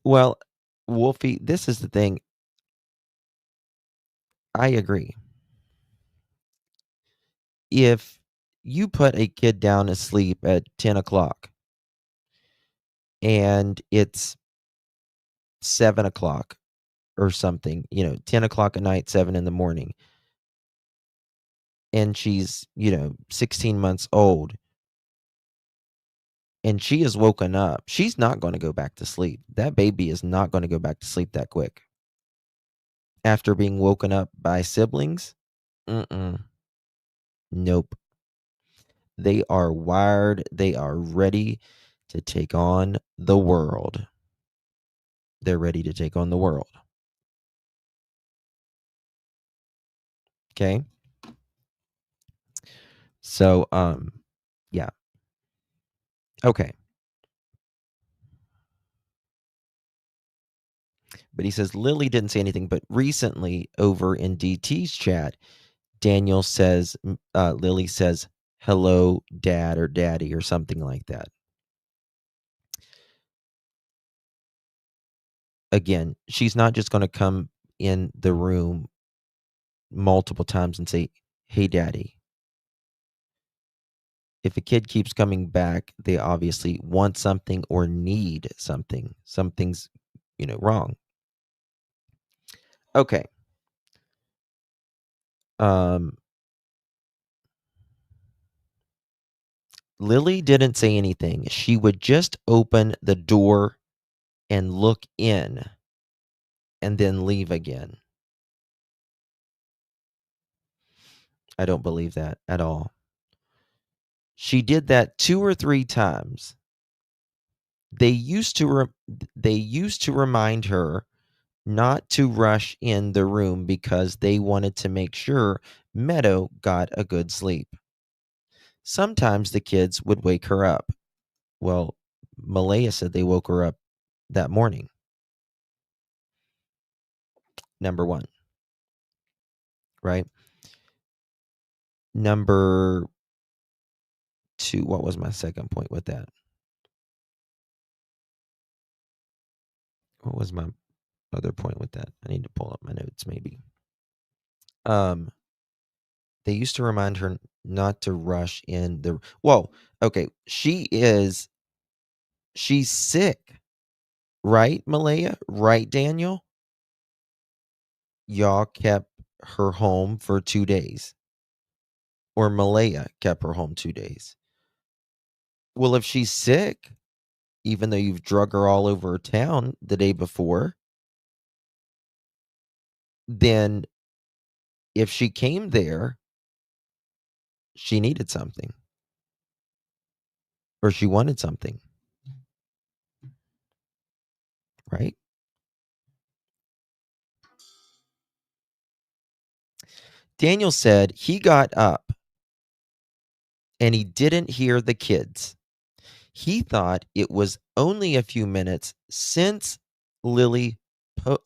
Speaker 1: Well, Wolfie, this is the thing. I agree. If you put a kid down to sleep at 10 o'clock and it's 7 o'clock or something, 10 o'clock at night, 7 in the morning, and she's, 16 months old, and she is woken up, she's not going to go back to sleep. That baby is not going to go back to sleep that quick. After being woken up by siblings, nope. They are wired. They are ready to take on the world. They're ready to take on the world. Okay? So, yeah. Okay. But he says Lily didn't say anything, but recently over in DT's chat, Daniel says, Lily says, hello, Dad or Daddy or something like that. Again, she's not just going to come in the room multiple times and say, hey, Daddy. If a kid keeps coming back, they obviously want something or need something. Something's, wrong. Okay. Lily didn't say anything. She would just open the door and look in and then leave again. I don't believe that at all. She did that 2 or 3 times. They used to remind her not to rush in the room because they wanted to make sure Meadow got a good sleep. Sometimes the kids would wake her up. Well, Malehya said they woke her up that morning. Number one, right? Number two, what was my second point with that? What was my other point with that? I need to pull up my notes maybe. They used to remind her not to rush in the okay, she's sick. Right, Malehya? Right, Daniel? Y'all kept her home for 2 days. Or Malehya kept her home 2 days. Well, if she's sick, even though you've drug her all over town the day before, then if she came there, she needed something. Or she wanted something. Right? Daniel said he got up and he didn't hear the kids. He thought it was only a few minutes since Lily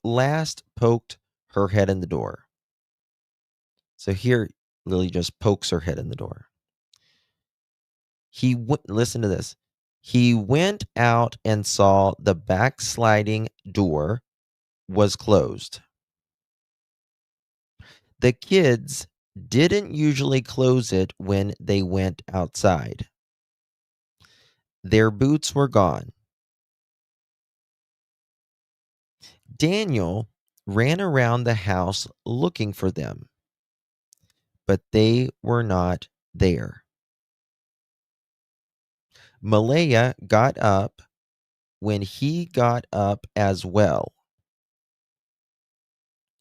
Speaker 1: last poked her head in the door. So here, Lily just pokes her head in the door. Listen to this. He went out and saw the backsliding door was closed. The kids didn't usually close it when they went outside. Their boots were gone. Daniel ran around the house looking for them, but they were not there. Malehya got up when he got up as well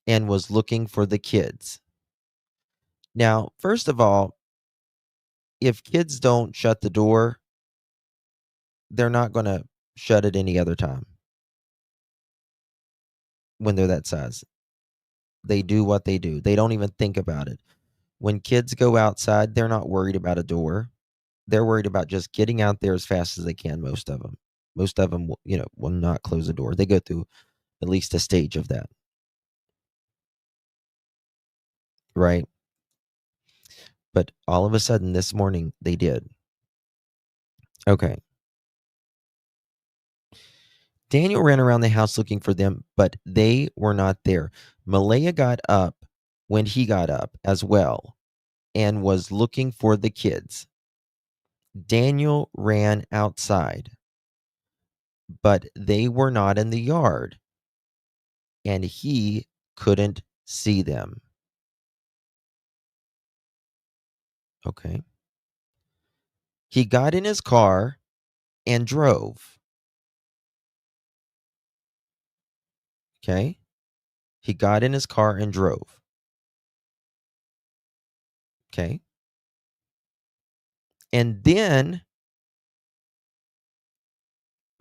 Speaker 1: and was looking for the kids. Now, first of all, if kids don't shut the door, they're not going to shut it any other time when they're that size. They do what they do. They don't even think about it. When kids go outside, they're not worried about a door. They're worried about just getting out there as fast as they can, most of them. Most of them, will not close the door. They go through at least a stage of that. Right? But all of a sudden this morning, they did. Okay. Daniel ran around the house looking for them, but they were not there. Malehya got up when he got up as well and was looking for the kids. Daniel ran outside, but they were not in the yard, and he couldn't see them. Okay. He got in his car and drove. Okay. He got in his car and drove. Okay. And then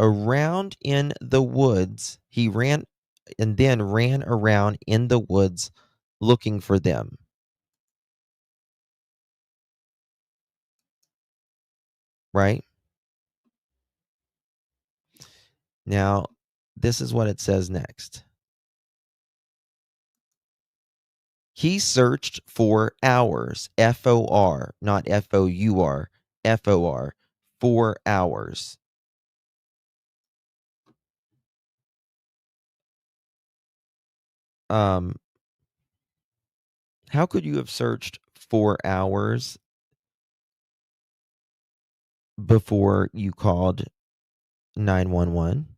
Speaker 1: around in the woods, he ran and then ran around in the woods looking for them. Right? Now, this is what it says next. He searched for hours, F-O-R, not F-O-U-R, F-O-R, 4 hours. How could you have searched 4 hours before you called 911?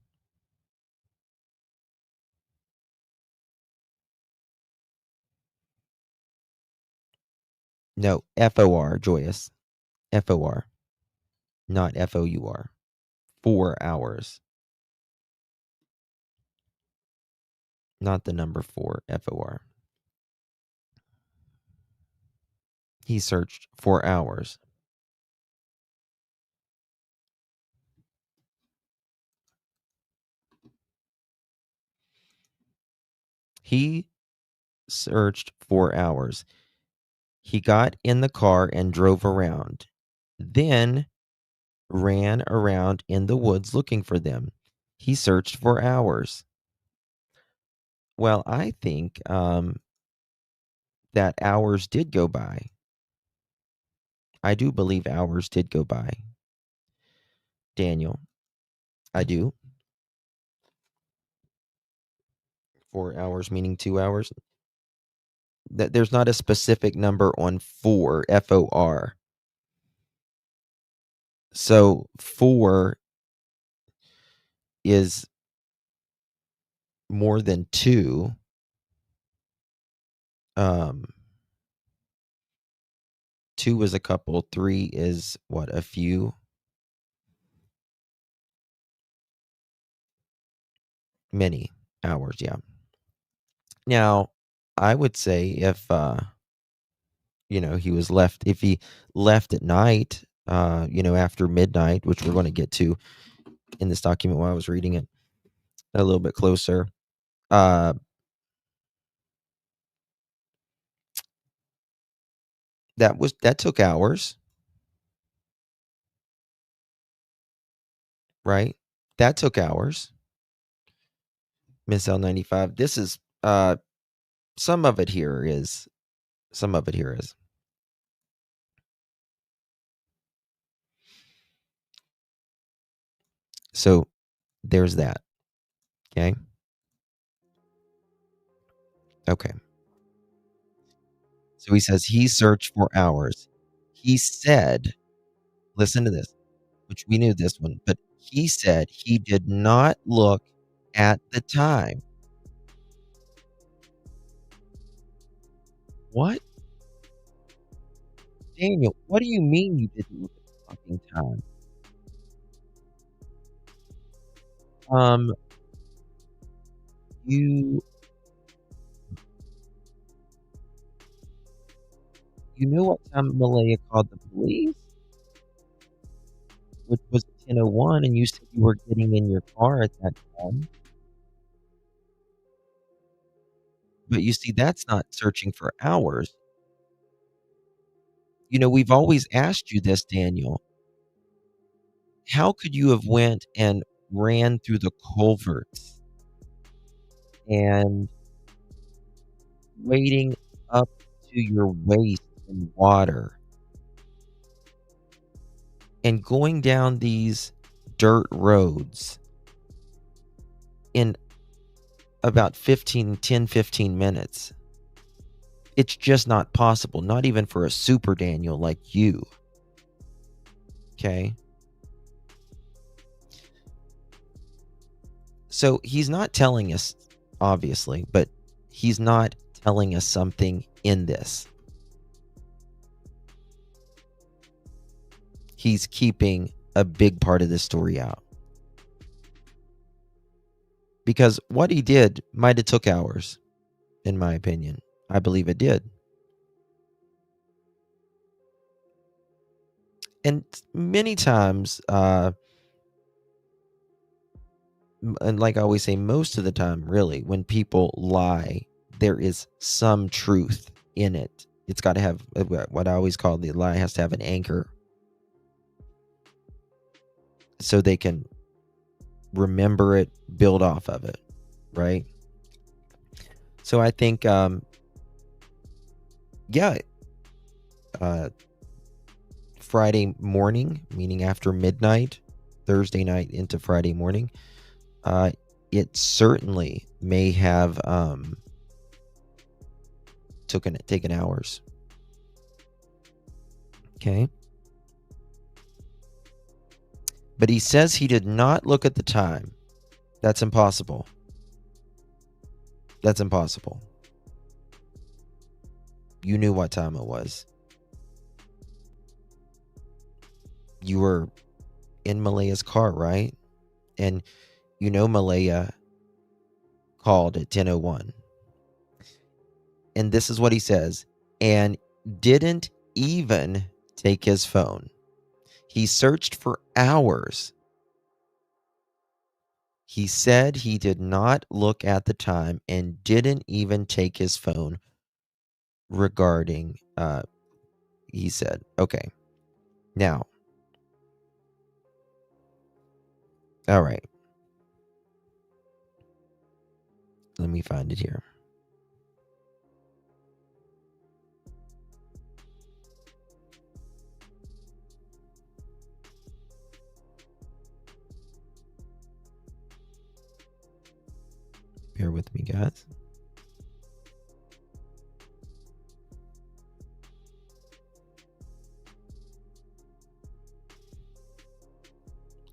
Speaker 1: No, F-O-R, Joyous. F-O-R, not F-O-U-R. 4 hours. Not the number 4, F-O-R. He searched 4 hours. He searched for hours. He got in the car and drove around, then ran around in the woods looking for them. He searched for hours. Well, I think that hours did go by. I do believe hours did go by, Daniel. I do. 4 hours meaning 2 hours. That there's not a specific number on four, FOR. So 4 is more than 2. 2 is a couple. 3 is what? A few. Many hours, yeah. Now, I would say if he was left, if he left at night, after midnight, which we're going to get to in this document while I was reading it a little bit closer, that took hours, right? That took hours. Miss L95. This is some of it here is. So there's that. Okay. Okay. So he says he searched for hours. He said, listen to this, which we knew this one, but he said he did not look at the time. What? Daniel, what do you mean you didn't look at the fucking time? You know what time Malehya called the police? Which was 10:01, and you said you were getting in your car at that time. But you see, that's not searching for hours. We've always asked you this, Daniel. How could you have went and ran through the culverts and wading up to your waist in water and going down these dirt roads in about 10, 15 minutes? It's just not possible, not even for a super Daniel like you. Okay? So he's not telling us, obviously, but he's not telling us something in this. He's keeping a big part of this story out. Because what he did might have took hours, in my opinion. I believe it did. And many times, and like I always say, most of the time, really, when people lie, there is some truth in it. It's got to have what I always call the lie has to have an anchor. So they can remember it, build off of it, right? So I think, Friday morning, meaning after midnight, Thursday night into Friday morning, it certainly may have taken hours. Okay. But he says he did not look at the time. That's impossible. That's impossible. You knew what time it was. You were in Malehya's car, right? And Malehya called at 10:01. And this is what he says. And didn't even take his phone. He searched for hours. He said he did not look at the time and didn't even take his phone regarding, he said. Okay. Now, all right. Let me find it here. Bear with me, guys.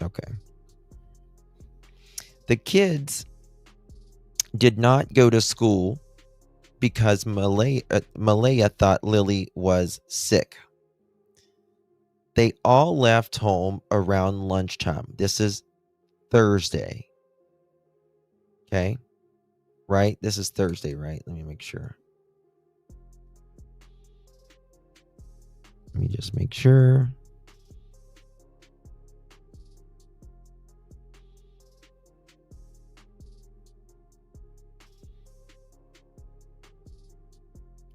Speaker 1: Okay. The kids did not go to school because Malehya thought Lily was sick. They all left home around lunchtime. This is Thursday. Okay. Right? This is Thursday, right? Let me make sure. Let me just make sure.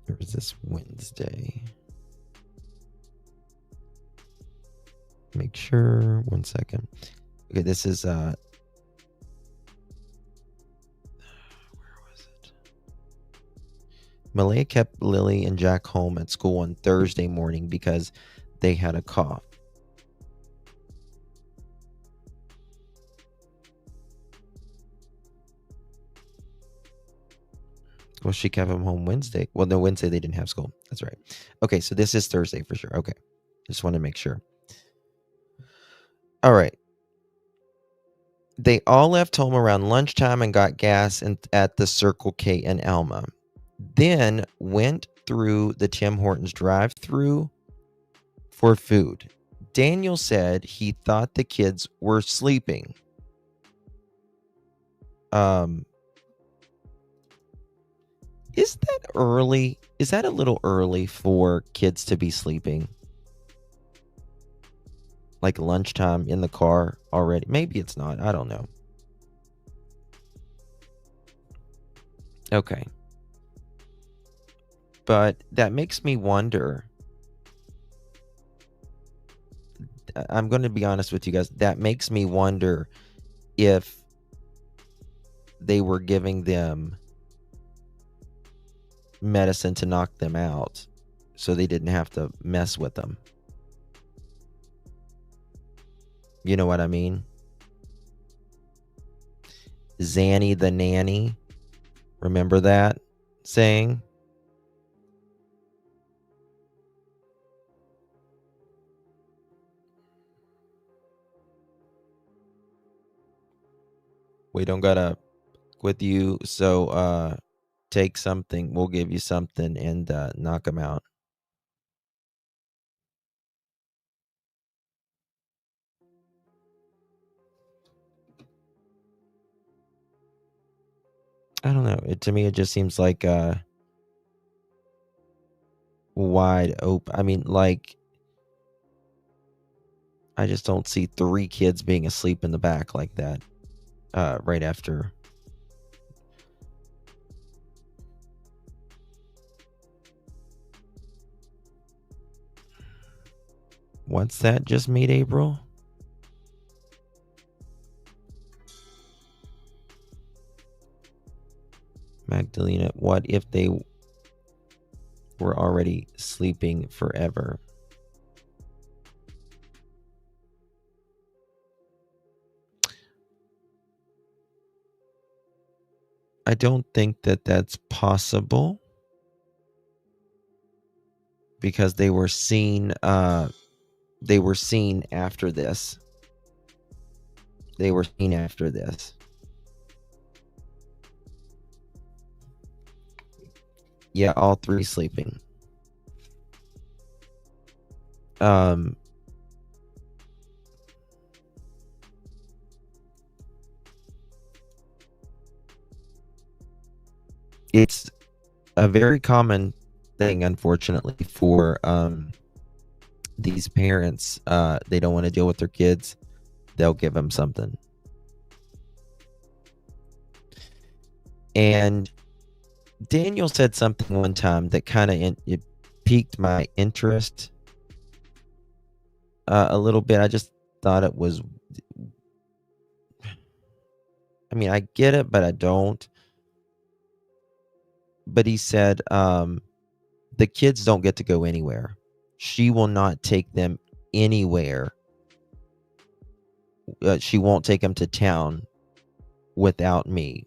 Speaker 1: Or is this Wednesday? Make sure. 1 second. Okay, this is where was it? Malehya kept Lily and Jack home at school on Thursday morning because they had a cough. Well, she kept him home Wednesday. Well, no, Wednesday they didn't have school. That's right. Okay, so this is Thursday for sure. Okay. Just want to make sure. All right. They all left home around lunchtime and got gas at the Circle K in Alma. Then went through the Tim Hortons drive-thru for food. Daniel said he thought the kids were sleeping. Is that early? Is that a little early for kids to be sleeping? Like lunchtime in the car already? Maybe it's not. I don't know. Okay. But that makes me wonder. I'm going to be honest with you guys. That makes me wonder if they were giving them medicine to knock them out so they didn't have to mess with them. You know what I mean? Zanny the nanny. Remember that saying? We don't gotta with you, so take something, we'll give you something and knock them out. I don't know. To me, it just seems like wide open. I mean, like, I just don't see 3 kids being asleep in the back like that right after. What's that? Just meet April? Magdalena, what if they were already sleeping forever? I don't think that that's possible because they were seen after this. They were seen after this. Yeah, all 3 sleeping. It's a very common thing, unfortunately, for these parents. They don't want to deal with their kids. They'll give them something. And Daniel said something one time that kind of it piqued my interest a little bit. I just thought it was, I mean, I get it, but I don't. But he said, the kids don't get to go anywhere. She will not take them anywhere. She won't take them to town without me.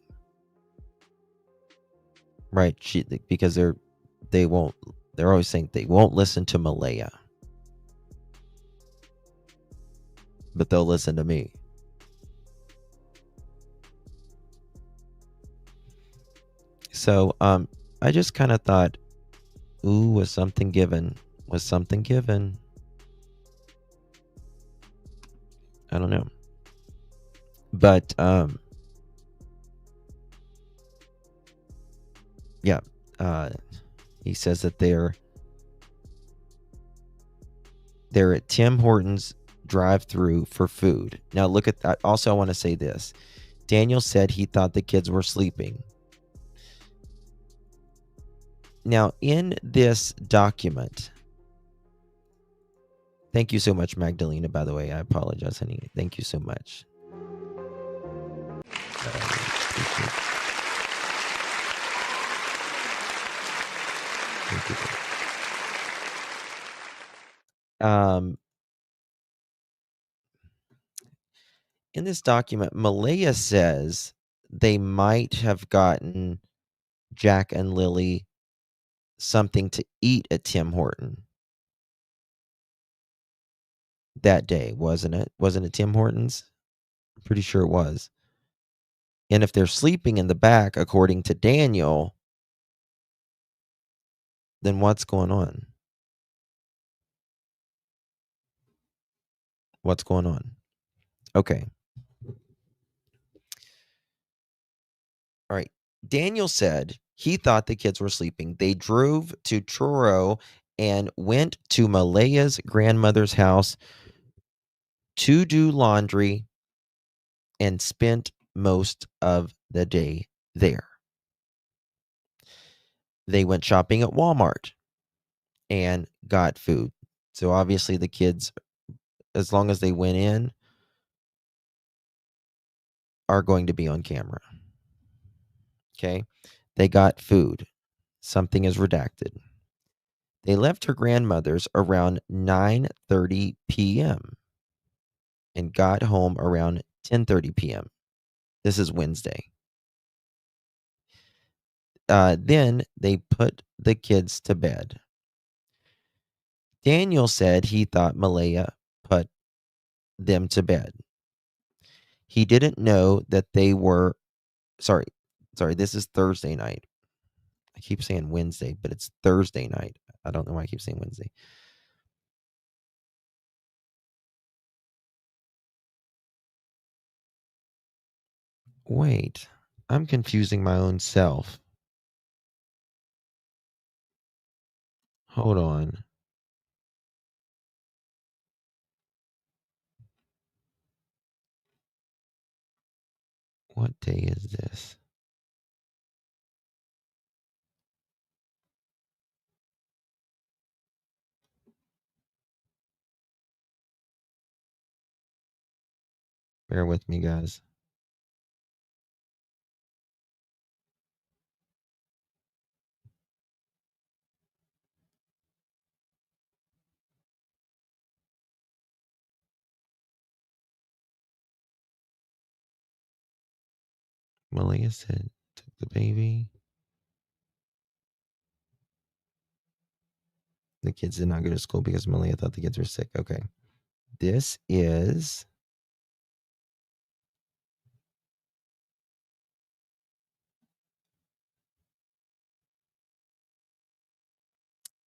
Speaker 1: Right? Because they're always saying they won't listen to Malehya. But they'll listen to me. So I just kind of thought, ooh, was something given? Was something given? I don't know. But yeah, he says that they're at Tim Hortons drive-through for food. Now look at that. Also, I want to say this. Daniel said he thought the kids were sleeping. Now, in this document, thank you so much, Magdalena, by the way. I apologize, honey. Thank you so much. Thank you. In this document, Malehya says they might have gotten Jack and Lilly something to eat at Tim Horton that day, wasn't it? Wasn't it Tim Hortons? I'm pretty sure it was. And if they're sleeping in the back, according to Daniel, then what's going on? What's going on? Okay. All right. Daniel said he thought the kids were sleeping. They drove to Truro and went to Malehya's grandmother's house to do laundry and spent most of the day there. They went shopping at Walmart and got food. So obviously the kids, as long as they went in, are going to be on camera. Okay. They got food. Something is redacted. They left her grandmother's around 9:30 p.m. and got home around 10:30 p.m. This is Wednesday. Then they put the kids to bed. Daniel said he thought Malehya put them to bed. He didn't know that they were, sorry, this is Thursday night. I keep saying Wednesday, but it's Thursday night. I don't know why I keep saying Wednesday. Wait, I'm confusing my own self. Hold on. What day is this? Bear with me, guys. Malehya said, took the baby. The kids did not go to school because Malehya thought the kids were sick. Okay. This is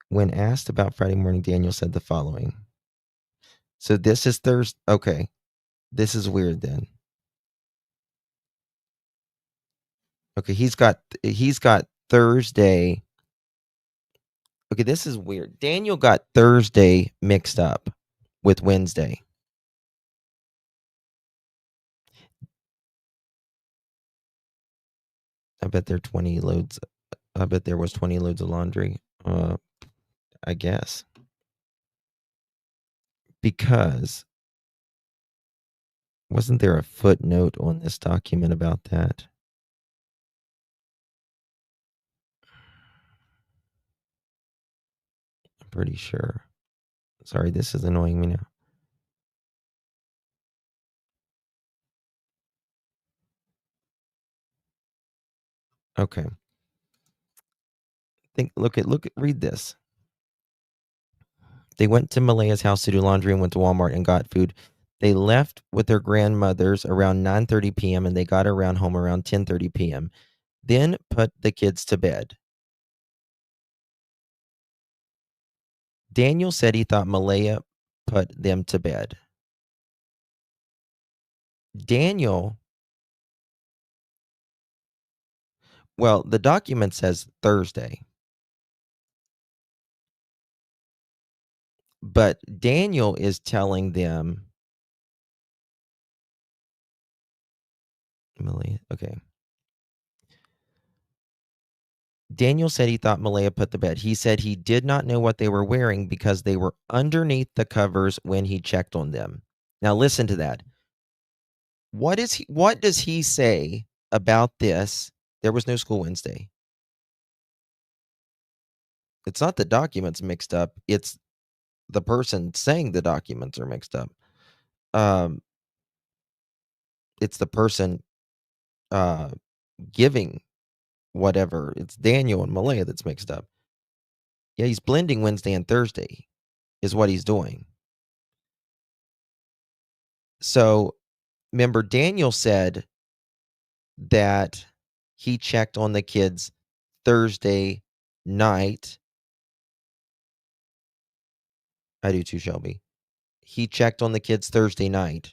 Speaker 1: when asked about Friday morning, Daniel said the following. So this is Thursday. Okay. This is weird then. Okay, he's got Thursday. Okay, this is weird. Daniel got Thursday mixed up with Wednesday. I bet there 20 loads. I bet there was 20 loads of laundry. I guess. Because wasn't there a footnote on this document about that? I'm pretty sure. Sorry, this is annoying me now. Okay. Read this. They went to Malehya's house to do laundry and went to Walmart and got food. They left with their grandmothers around 9:30 p.m. and they got around home around 10:30 p.m. Then put the kids to bed. Daniel said he thought Malehya put them to bed. Daniel, well, the document says Thursday. But Daniel is telling them Malehya, okay. Daniel said he thought Malehya put the bed. He said he did not know what they were wearing because they were underneath the covers when he checked on them. Now listen to that. What does he say about this? There was no school Wednesday. It's not the documents mixed up. It's the person saying the documents are mixed up. It's the person giving whatever. It's Daniel and Malehya that's mixed up. Yeah, he's blending Wednesday and Thursday is what he's doing. So remember, Daniel said that he checked on the kids Thursday night. I do too, Shelby. He checked on the kids Thursday night,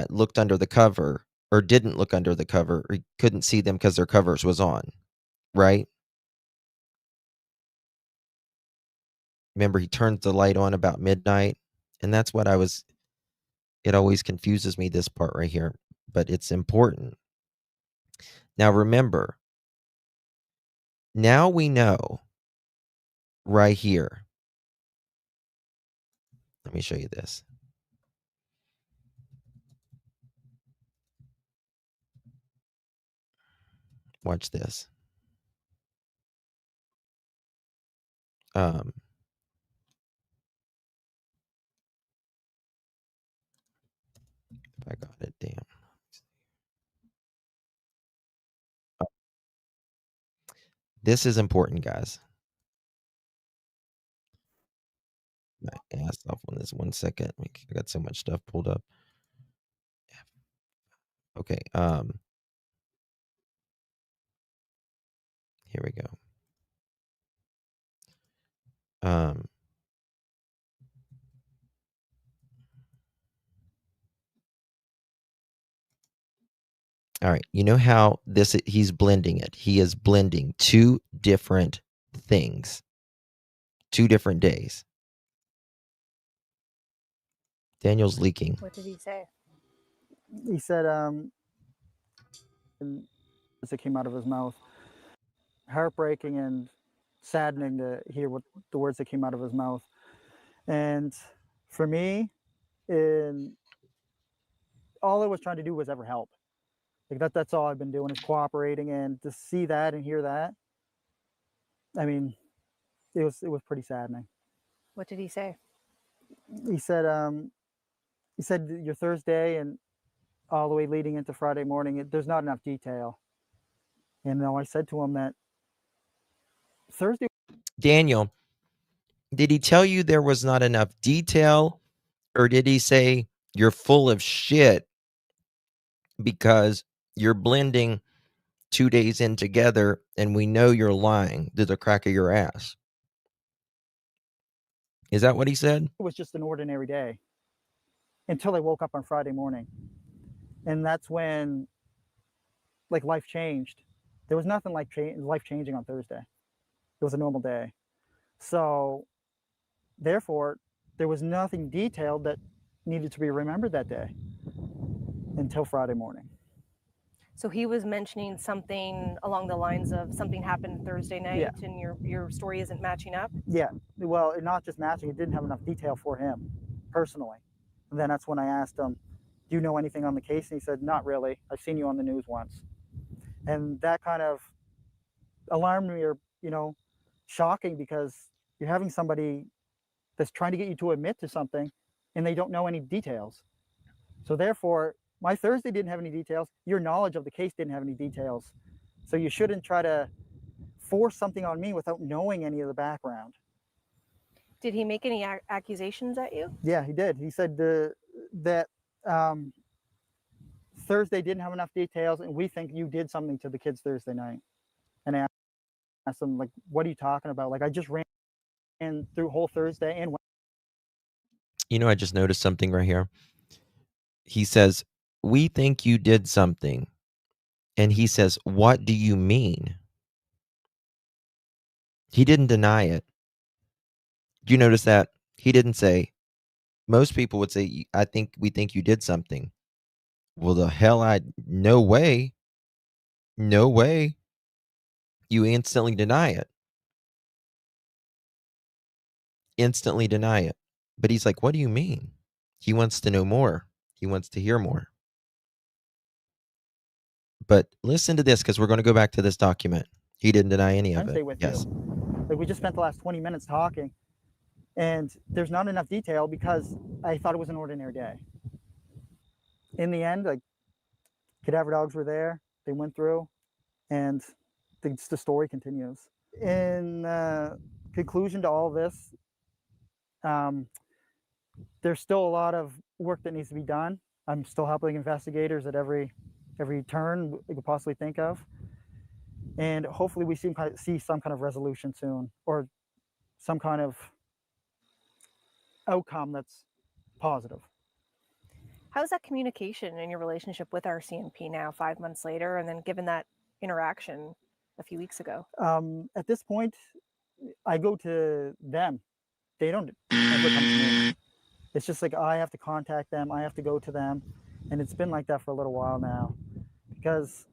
Speaker 1: looked under the cover, or didn't look under the cover, or he couldn't see them because their covers was on, right? Remember, he turned the light on about midnight, and that's what it always confuses me, this part right here, but it's important. Now, remember, now we know right here. Let me show you this. Watch this. If I got it, damn. This is important, guys. My ass off on this 1 second. I got so much stuff pulled up. Okay, here we go. All right, you know how he's blending it. He is blending two different things, 2 different days. Daniel's leaking.
Speaker 14: What did he say?
Speaker 15: He said, and as it came out of his mouth, heartbreaking and saddening to hear what the words that came out of his mouth. And for me, all I was trying to do was ever help. Like that's all I've been doing is cooperating, and to see that and hear that, I mean, it was pretty saddening.
Speaker 14: What did he say?
Speaker 15: He said your Thursday and all the way leading into Friday morning, there's not enough detail. And now I said to him that Thursday.
Speaker 1: Daniel, did he tell you there was not enough detail, or did he say you're full of shit because you're blending 2 days in together and we know you're lying to the crack of your ass? Is that what he said?
Speaker 15: It was just an ordinary day until I woke up on Friday morning. And that's when like life changed. There was nothing like life changing on Thursday. It was a normal day. So therefore, there was nothing detailed that needed to be remembered that day until Friday morning.
Speaker 2: So he was mentioning something along the lines of something happened Thursday night,
Speaker 15: Yeah.
Speaker 2: and your story isn't matching up.
Speaker 15: Yeah, well, not just matching, it didn't have enough detail for him personally. And then that's when I asked him, do you know anything on the case? And he said, not really. I've seen you on the news once. And that kind of alarmed me, or, shocking, because you're having somebody that's trying to get you to admit to something and they don't know any details. So therefore, my Thursday didn't have any details. Your knowledge of the case didn't have any details. So you shouldn't try to force something on me without knowing any of the background.
Speaker 2: Did he make any accusations at you?
Speaker 15: Yeah, he did. He said that Thursday didn't have enough details, and we think you did something to the kids Thursday night. And I asked him, like, what are you talking about? Like, I just ran through whole Thursday and
Speaker 1: I just noticed something right here. He says, we think you did something. And he says, what do you mean? He didn't deny it. Do you notice that? He didn't say, most people would say, we think you did something. Well, no way. No way. You instantly deny it. Instantly deny it. But he's like, what do you mean? He wants to know more. He wants to hear more. But listen to this, because we're going to go back to this document. He didn't deny any of it. Yes.
Speaker 15: Like, we just spent the last 20 minutes talking, and there's not enough detail because I thought it was an ordinary day. In the end, like, cadaver dogs were there. They went through, and the story continues. In conclusion to all this, there's still a lot of work that needs to be done. I'm still helping investigators at every turn we could possibly think of, and hopefully we see some kind of resolution soon, or some kind of outcome that's positive.
Speaker 2: How's that communication in your relationship with RCMP now, 5 months later, and then given that interaction a few weeks ago?
Speaker 15: At this point, I go to them. They don't ever come to me. It's just like I have to contact them. I have to go to them. And it's been like that for a little while now, because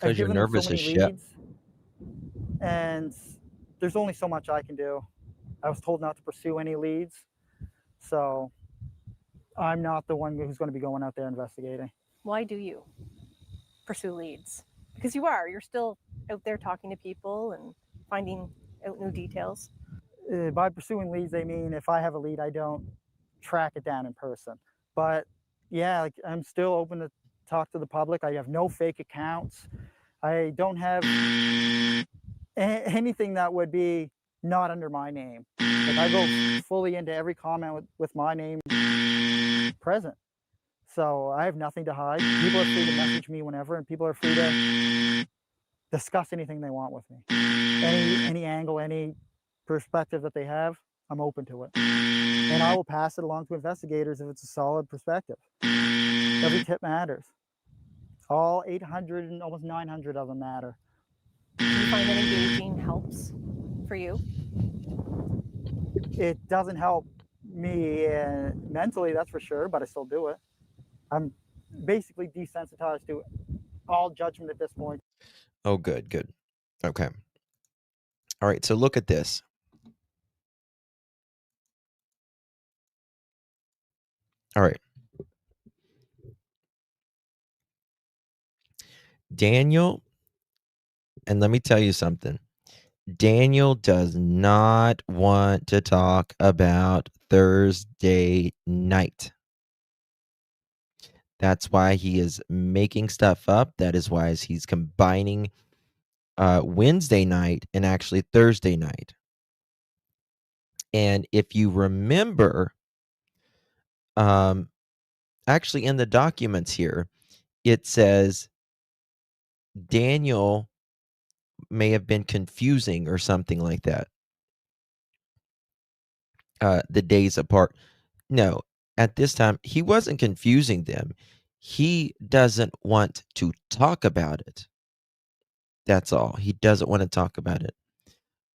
Speaker 15: I've
Speaker 1: you're
Speaker 15: given them
Speaker 1: nervous
Speaker 15: so
Speaker 1: as
Speaker 15: many
Speaker 1: shit.
Speaker 15: leads, and there's only so much I can do. I was told not to pursue any leads, so I'm not the one who's going to be going out there investigating.
Speaker 2: Why do you pursue leads? Because you're still out there talking to people and finding out new details.
Speaker 15: By pursuing leads, they mean if I have a lead, I don't track it down in person. But yeah, like, I'm still open to talk to the public. I have no fake accounts. I don't have anything that would be not under my name. Like, I go fully into every comment with my name present. So I have nothing to hide. People are free to message me whenever, and people are free to discuss anything they want with me. Any angle, any perspective that they have, I'm open to it. And I will pass it along to investigators if it's a solid perspective. Every tip matters. All 800 and almost 900 of them matter.
Speaker 2: Do you find that engaging helps for you?
Speaker 15: It doesn't help me mentally, that's for sure, but I still do it. I'm basically desensitized to all judgment at this point.
Speaker 1: Oh, good. Okay. All right, so look at this. All right. Daniel, and let me tell you something. Daniel does not want to talk about Thursday night. That's why he is making stuff up. That is why he's combining Wednesday night and actually Thursday night. And if you remember, actually in the documents here, it says Daniel may have been confusing or something like that. The days apart. No, at this time, he wasn't confusing them. He doesn't want to talk about it. That's all. He doesn't want to talk about it.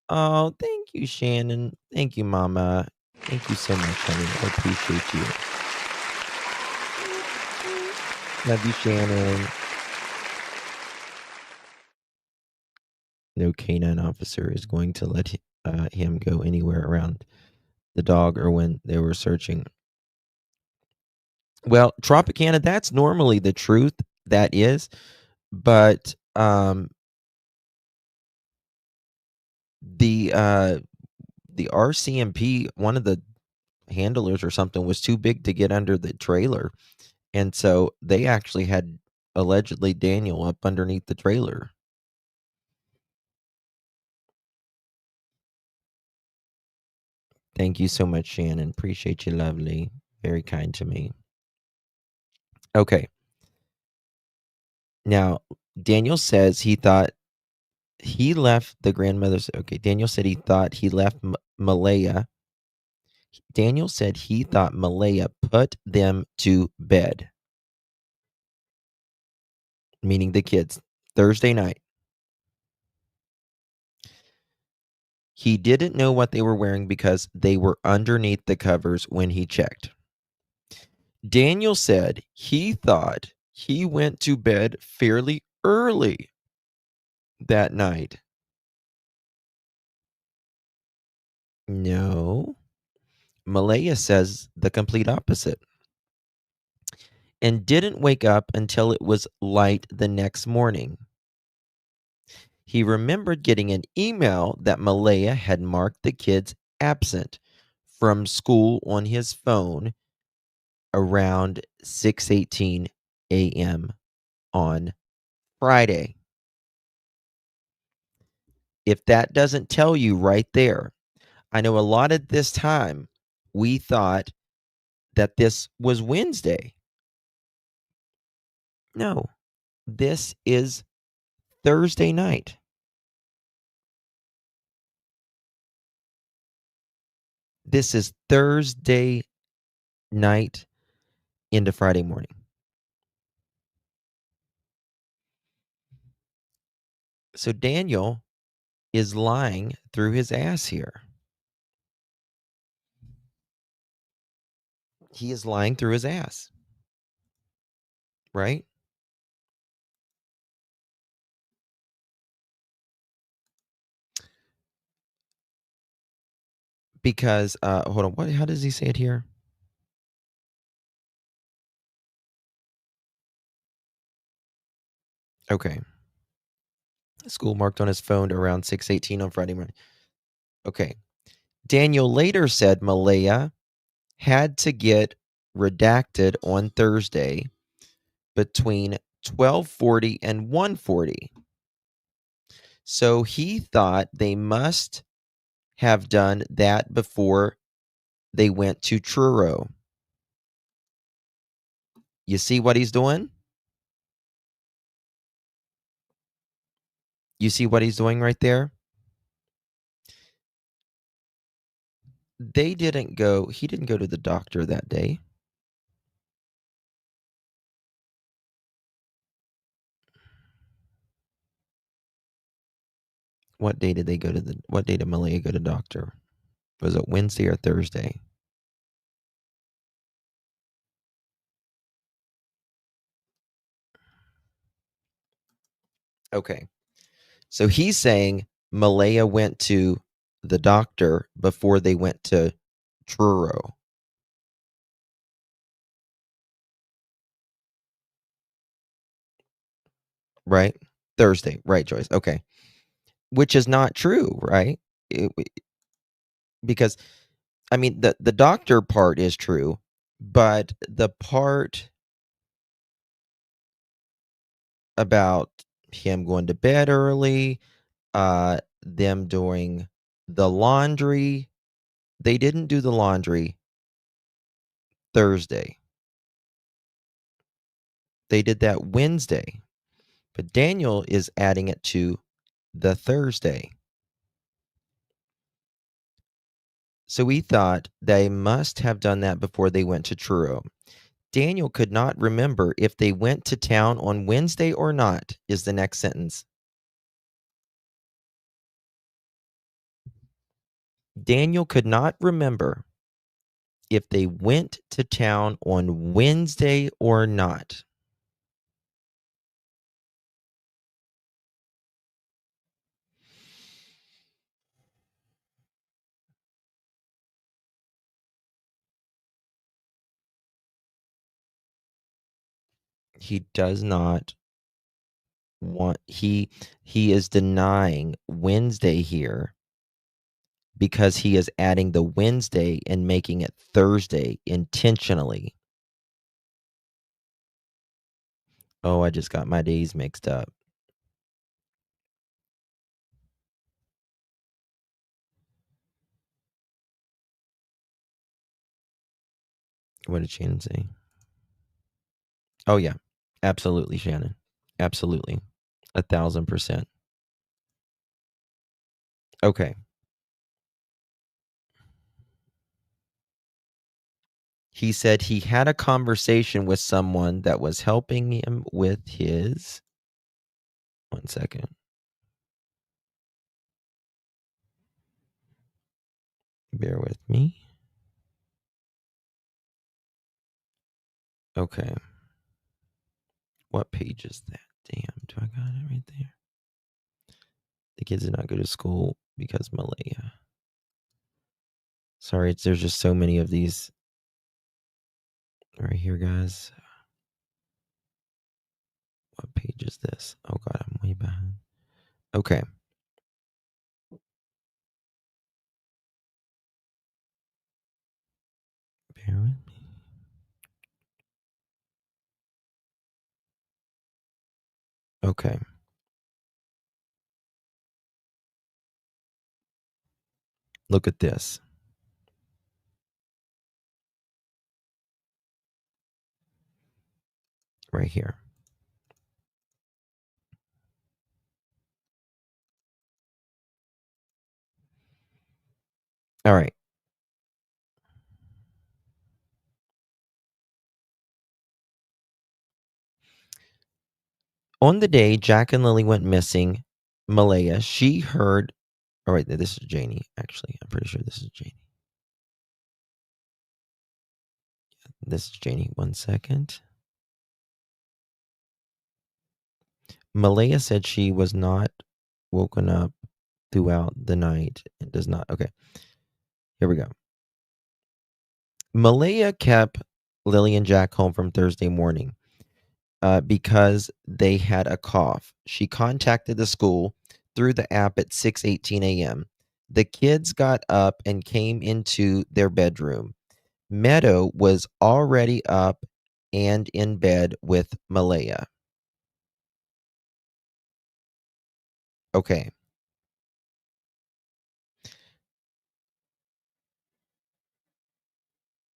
Speaker 1: Oh, thank you, Shannon. Thank you, Mama. Thank you so much, honey. I appreciate you. Love you, Shannon. No canine officer is going to let him go anywhere around the dog or when they were searching. Well, Tropicana, that's normally the truth. That is. But the RCMP, one of the handlers or something, was too big to get under the trailer. And so they actually had allegedly Daniel up underneath the trailer. Thank you so much, Shannon. Appreciate you, lovely. Very kind to me. Okay. Now, Daniel says he thought he left the grandmother's. Okay. Daniel said he thought he left Malehya. Daniel said he thought Malehya put them to bed, meaning the kids, Thursday night. He didn't know what they were wearing because they were underneath the covers when he checked. Daniel said he thought he went to bed fairly early that night. No. Malehya says the complete opposite. And didn't wake up until it was light the next morning. He remembered getting an email that Malehya had marked the kids absent from school on his phone around 6:18 a.m. on Friday. If that doesn't tell you right there, I know a lot of this time we thought that this was Wednesday. No, this is Thursday night. This is Thursday night into Friday morning. So Daniel is lying through his ass here. He is lying through his ass. Right? Because hold on, how does he say it here? Okay. School marked on his phone around 6:18 on Friday morning. Okay. Daniel later said Malehya had to get redacted on Thursday between 12:40 and 1:40. So he thought they must have done that before they went to Truro. You see what he's doing? You see what he's doing right there? He didn't go to the doctor that day. What day did Malehya go to doctor? Was it Wednesday or Thursday? Okay. So he's saying Malehya went to the doctor before they went to Truro. Right? Thursday. Right, Joyce. Okay. Which is not true, right? Because, I mean, the doctor part is true, but the part about him going to bed early, them doing the laundry, they didn't do the laundry Thursday. They did that Wednesday. But Daniel is adding it to the Thursday. So we thought they must have done that before they went to Truro. Daniel could not remember if they went to town on Wednesday or not, is the next sentence. Daniel could not remember if they went to town on Wednesday or not. He does not want he is denying Wednesday here because he is adding the Wednesday and making it Thursday intentionally. Oh, I just got my days mixed up. What did Shannon say? Oh, yeah. Absolutely, Shannon. Absolutely. 1,000%. Okay. He said he had a conversation with someone that was helping him with his... One second. Bear with me. Okay. What page is that? Damn, do I got it right there? The kids did not go to school because Malehya. Sorry, there's just so many of these right here, guys. What page is this? Oh, God, I'm way behind. Okay. Bear with me. Okay. Look at this. Right here. All right. On the day Jack and Lily went missing, Malehya, she heard... All right, this is Janie, actually. I'm pretty sure this is Janie. This is Janie. One second. Malehya said she was not woken up throughout the night and does not... Okay. Here we go. Malehya kept Lily and Jack home from Thursday morning because they had a cough. She contacted the school through the app at 6:18 a.m. The kids got up and came into their bedroom. Meadow was already up and in bed with Malehya. Okay.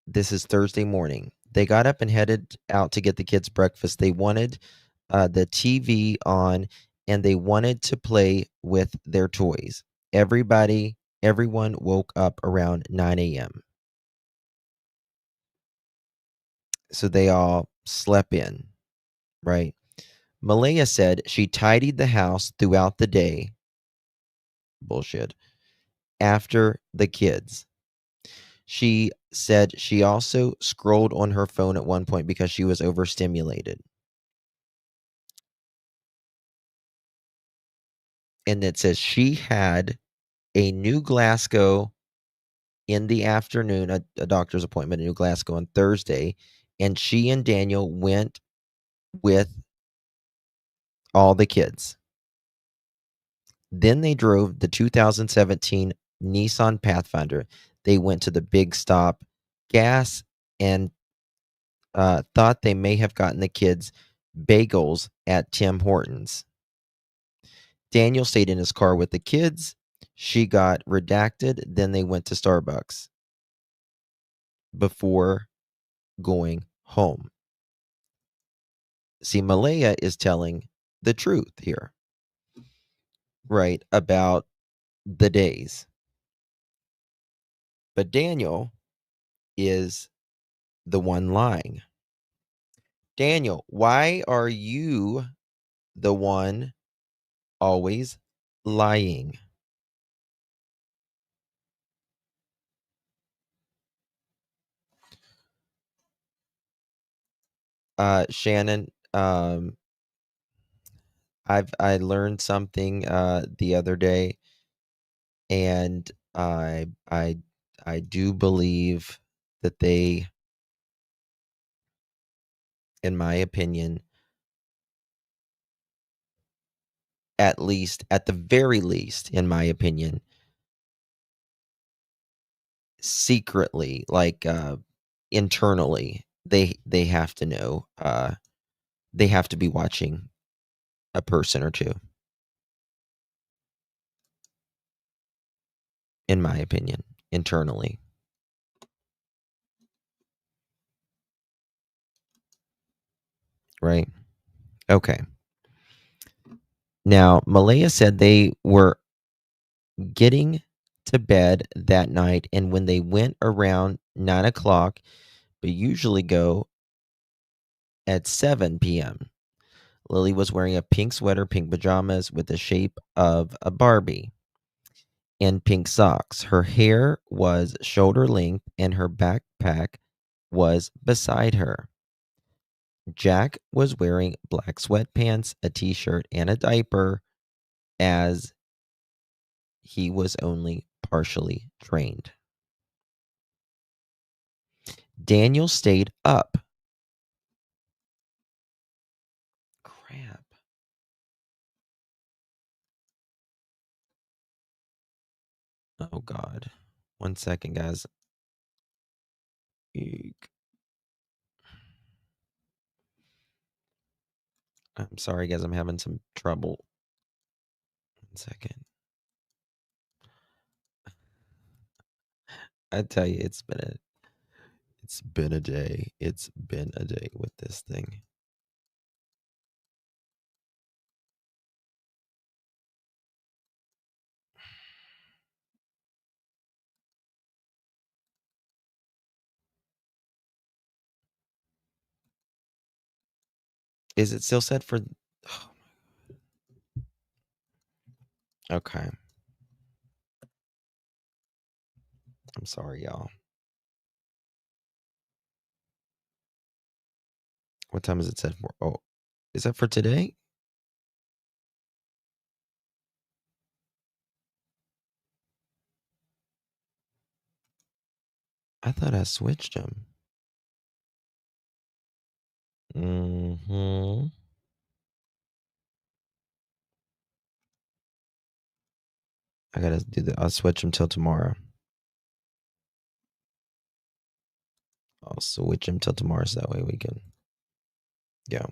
Speaker 1: This is Thursday morning. They got up and headed out to get the kids breakfast. They wanted the TV on and they wanted to play with their toys. Everyone woke up around 9 a.m. So they all slept in, right? Malehya said she tidied the house throughout the day. Bullshit. After the kids. She said she also scrolled on her phone at one point because she was overstimulated. And it says she had a New Glasgow in the afternoon, a doctor's appointment in New Glasgow on Thursday, and she and Daniel went with all the kids. Then they drove the 2017 Nissan Pathfinder. They went to the Big Stop gas and thought they may have gotten the kids bagels at Tim Hortons. Daniel stayed in his car with the kids. She got redacted. Then they went to Starbucks before going home. See, Malehya is telling the truth here, right, about the days. But Daniel is the one lying. Daniel, why are you the one always lying? Shannon, I learned something the other day, and I do believe that they, in my opinion, at the very least, in my opinion, secretly, like internally, they have to know. They have to be watching a person or two, in my opinion, internally. Right? Okay. Now, Malehya said they were getting to bed that night, and when they went around 9 o'clock, but usually go at 7 p.m. Lily was wearing a pink sweater, pink pajamas with the shape of a Barbie, and pink socks. Her hair was shoulder length, and her backpack was beside her. Jack was wearing black sweatpants, a t-shirt, and a diaper, as he was only partially trained. Daniel stayed up. Crap. Oh, God. 1 second, guys. Eek. I'm sorry, guys. I'm having some trouble. 1 second. I tell you, it's been a day. It's been a day with this thing. Is it still set for? Oh, okay. I'm sorry, y'all. What time is it set for? Oh, is that for today? I thought I switched them. Mm-hmm. I gotta do that. I'll switch them till tomorrow. I'll switch them till tomorrow so that way we can. Yeah.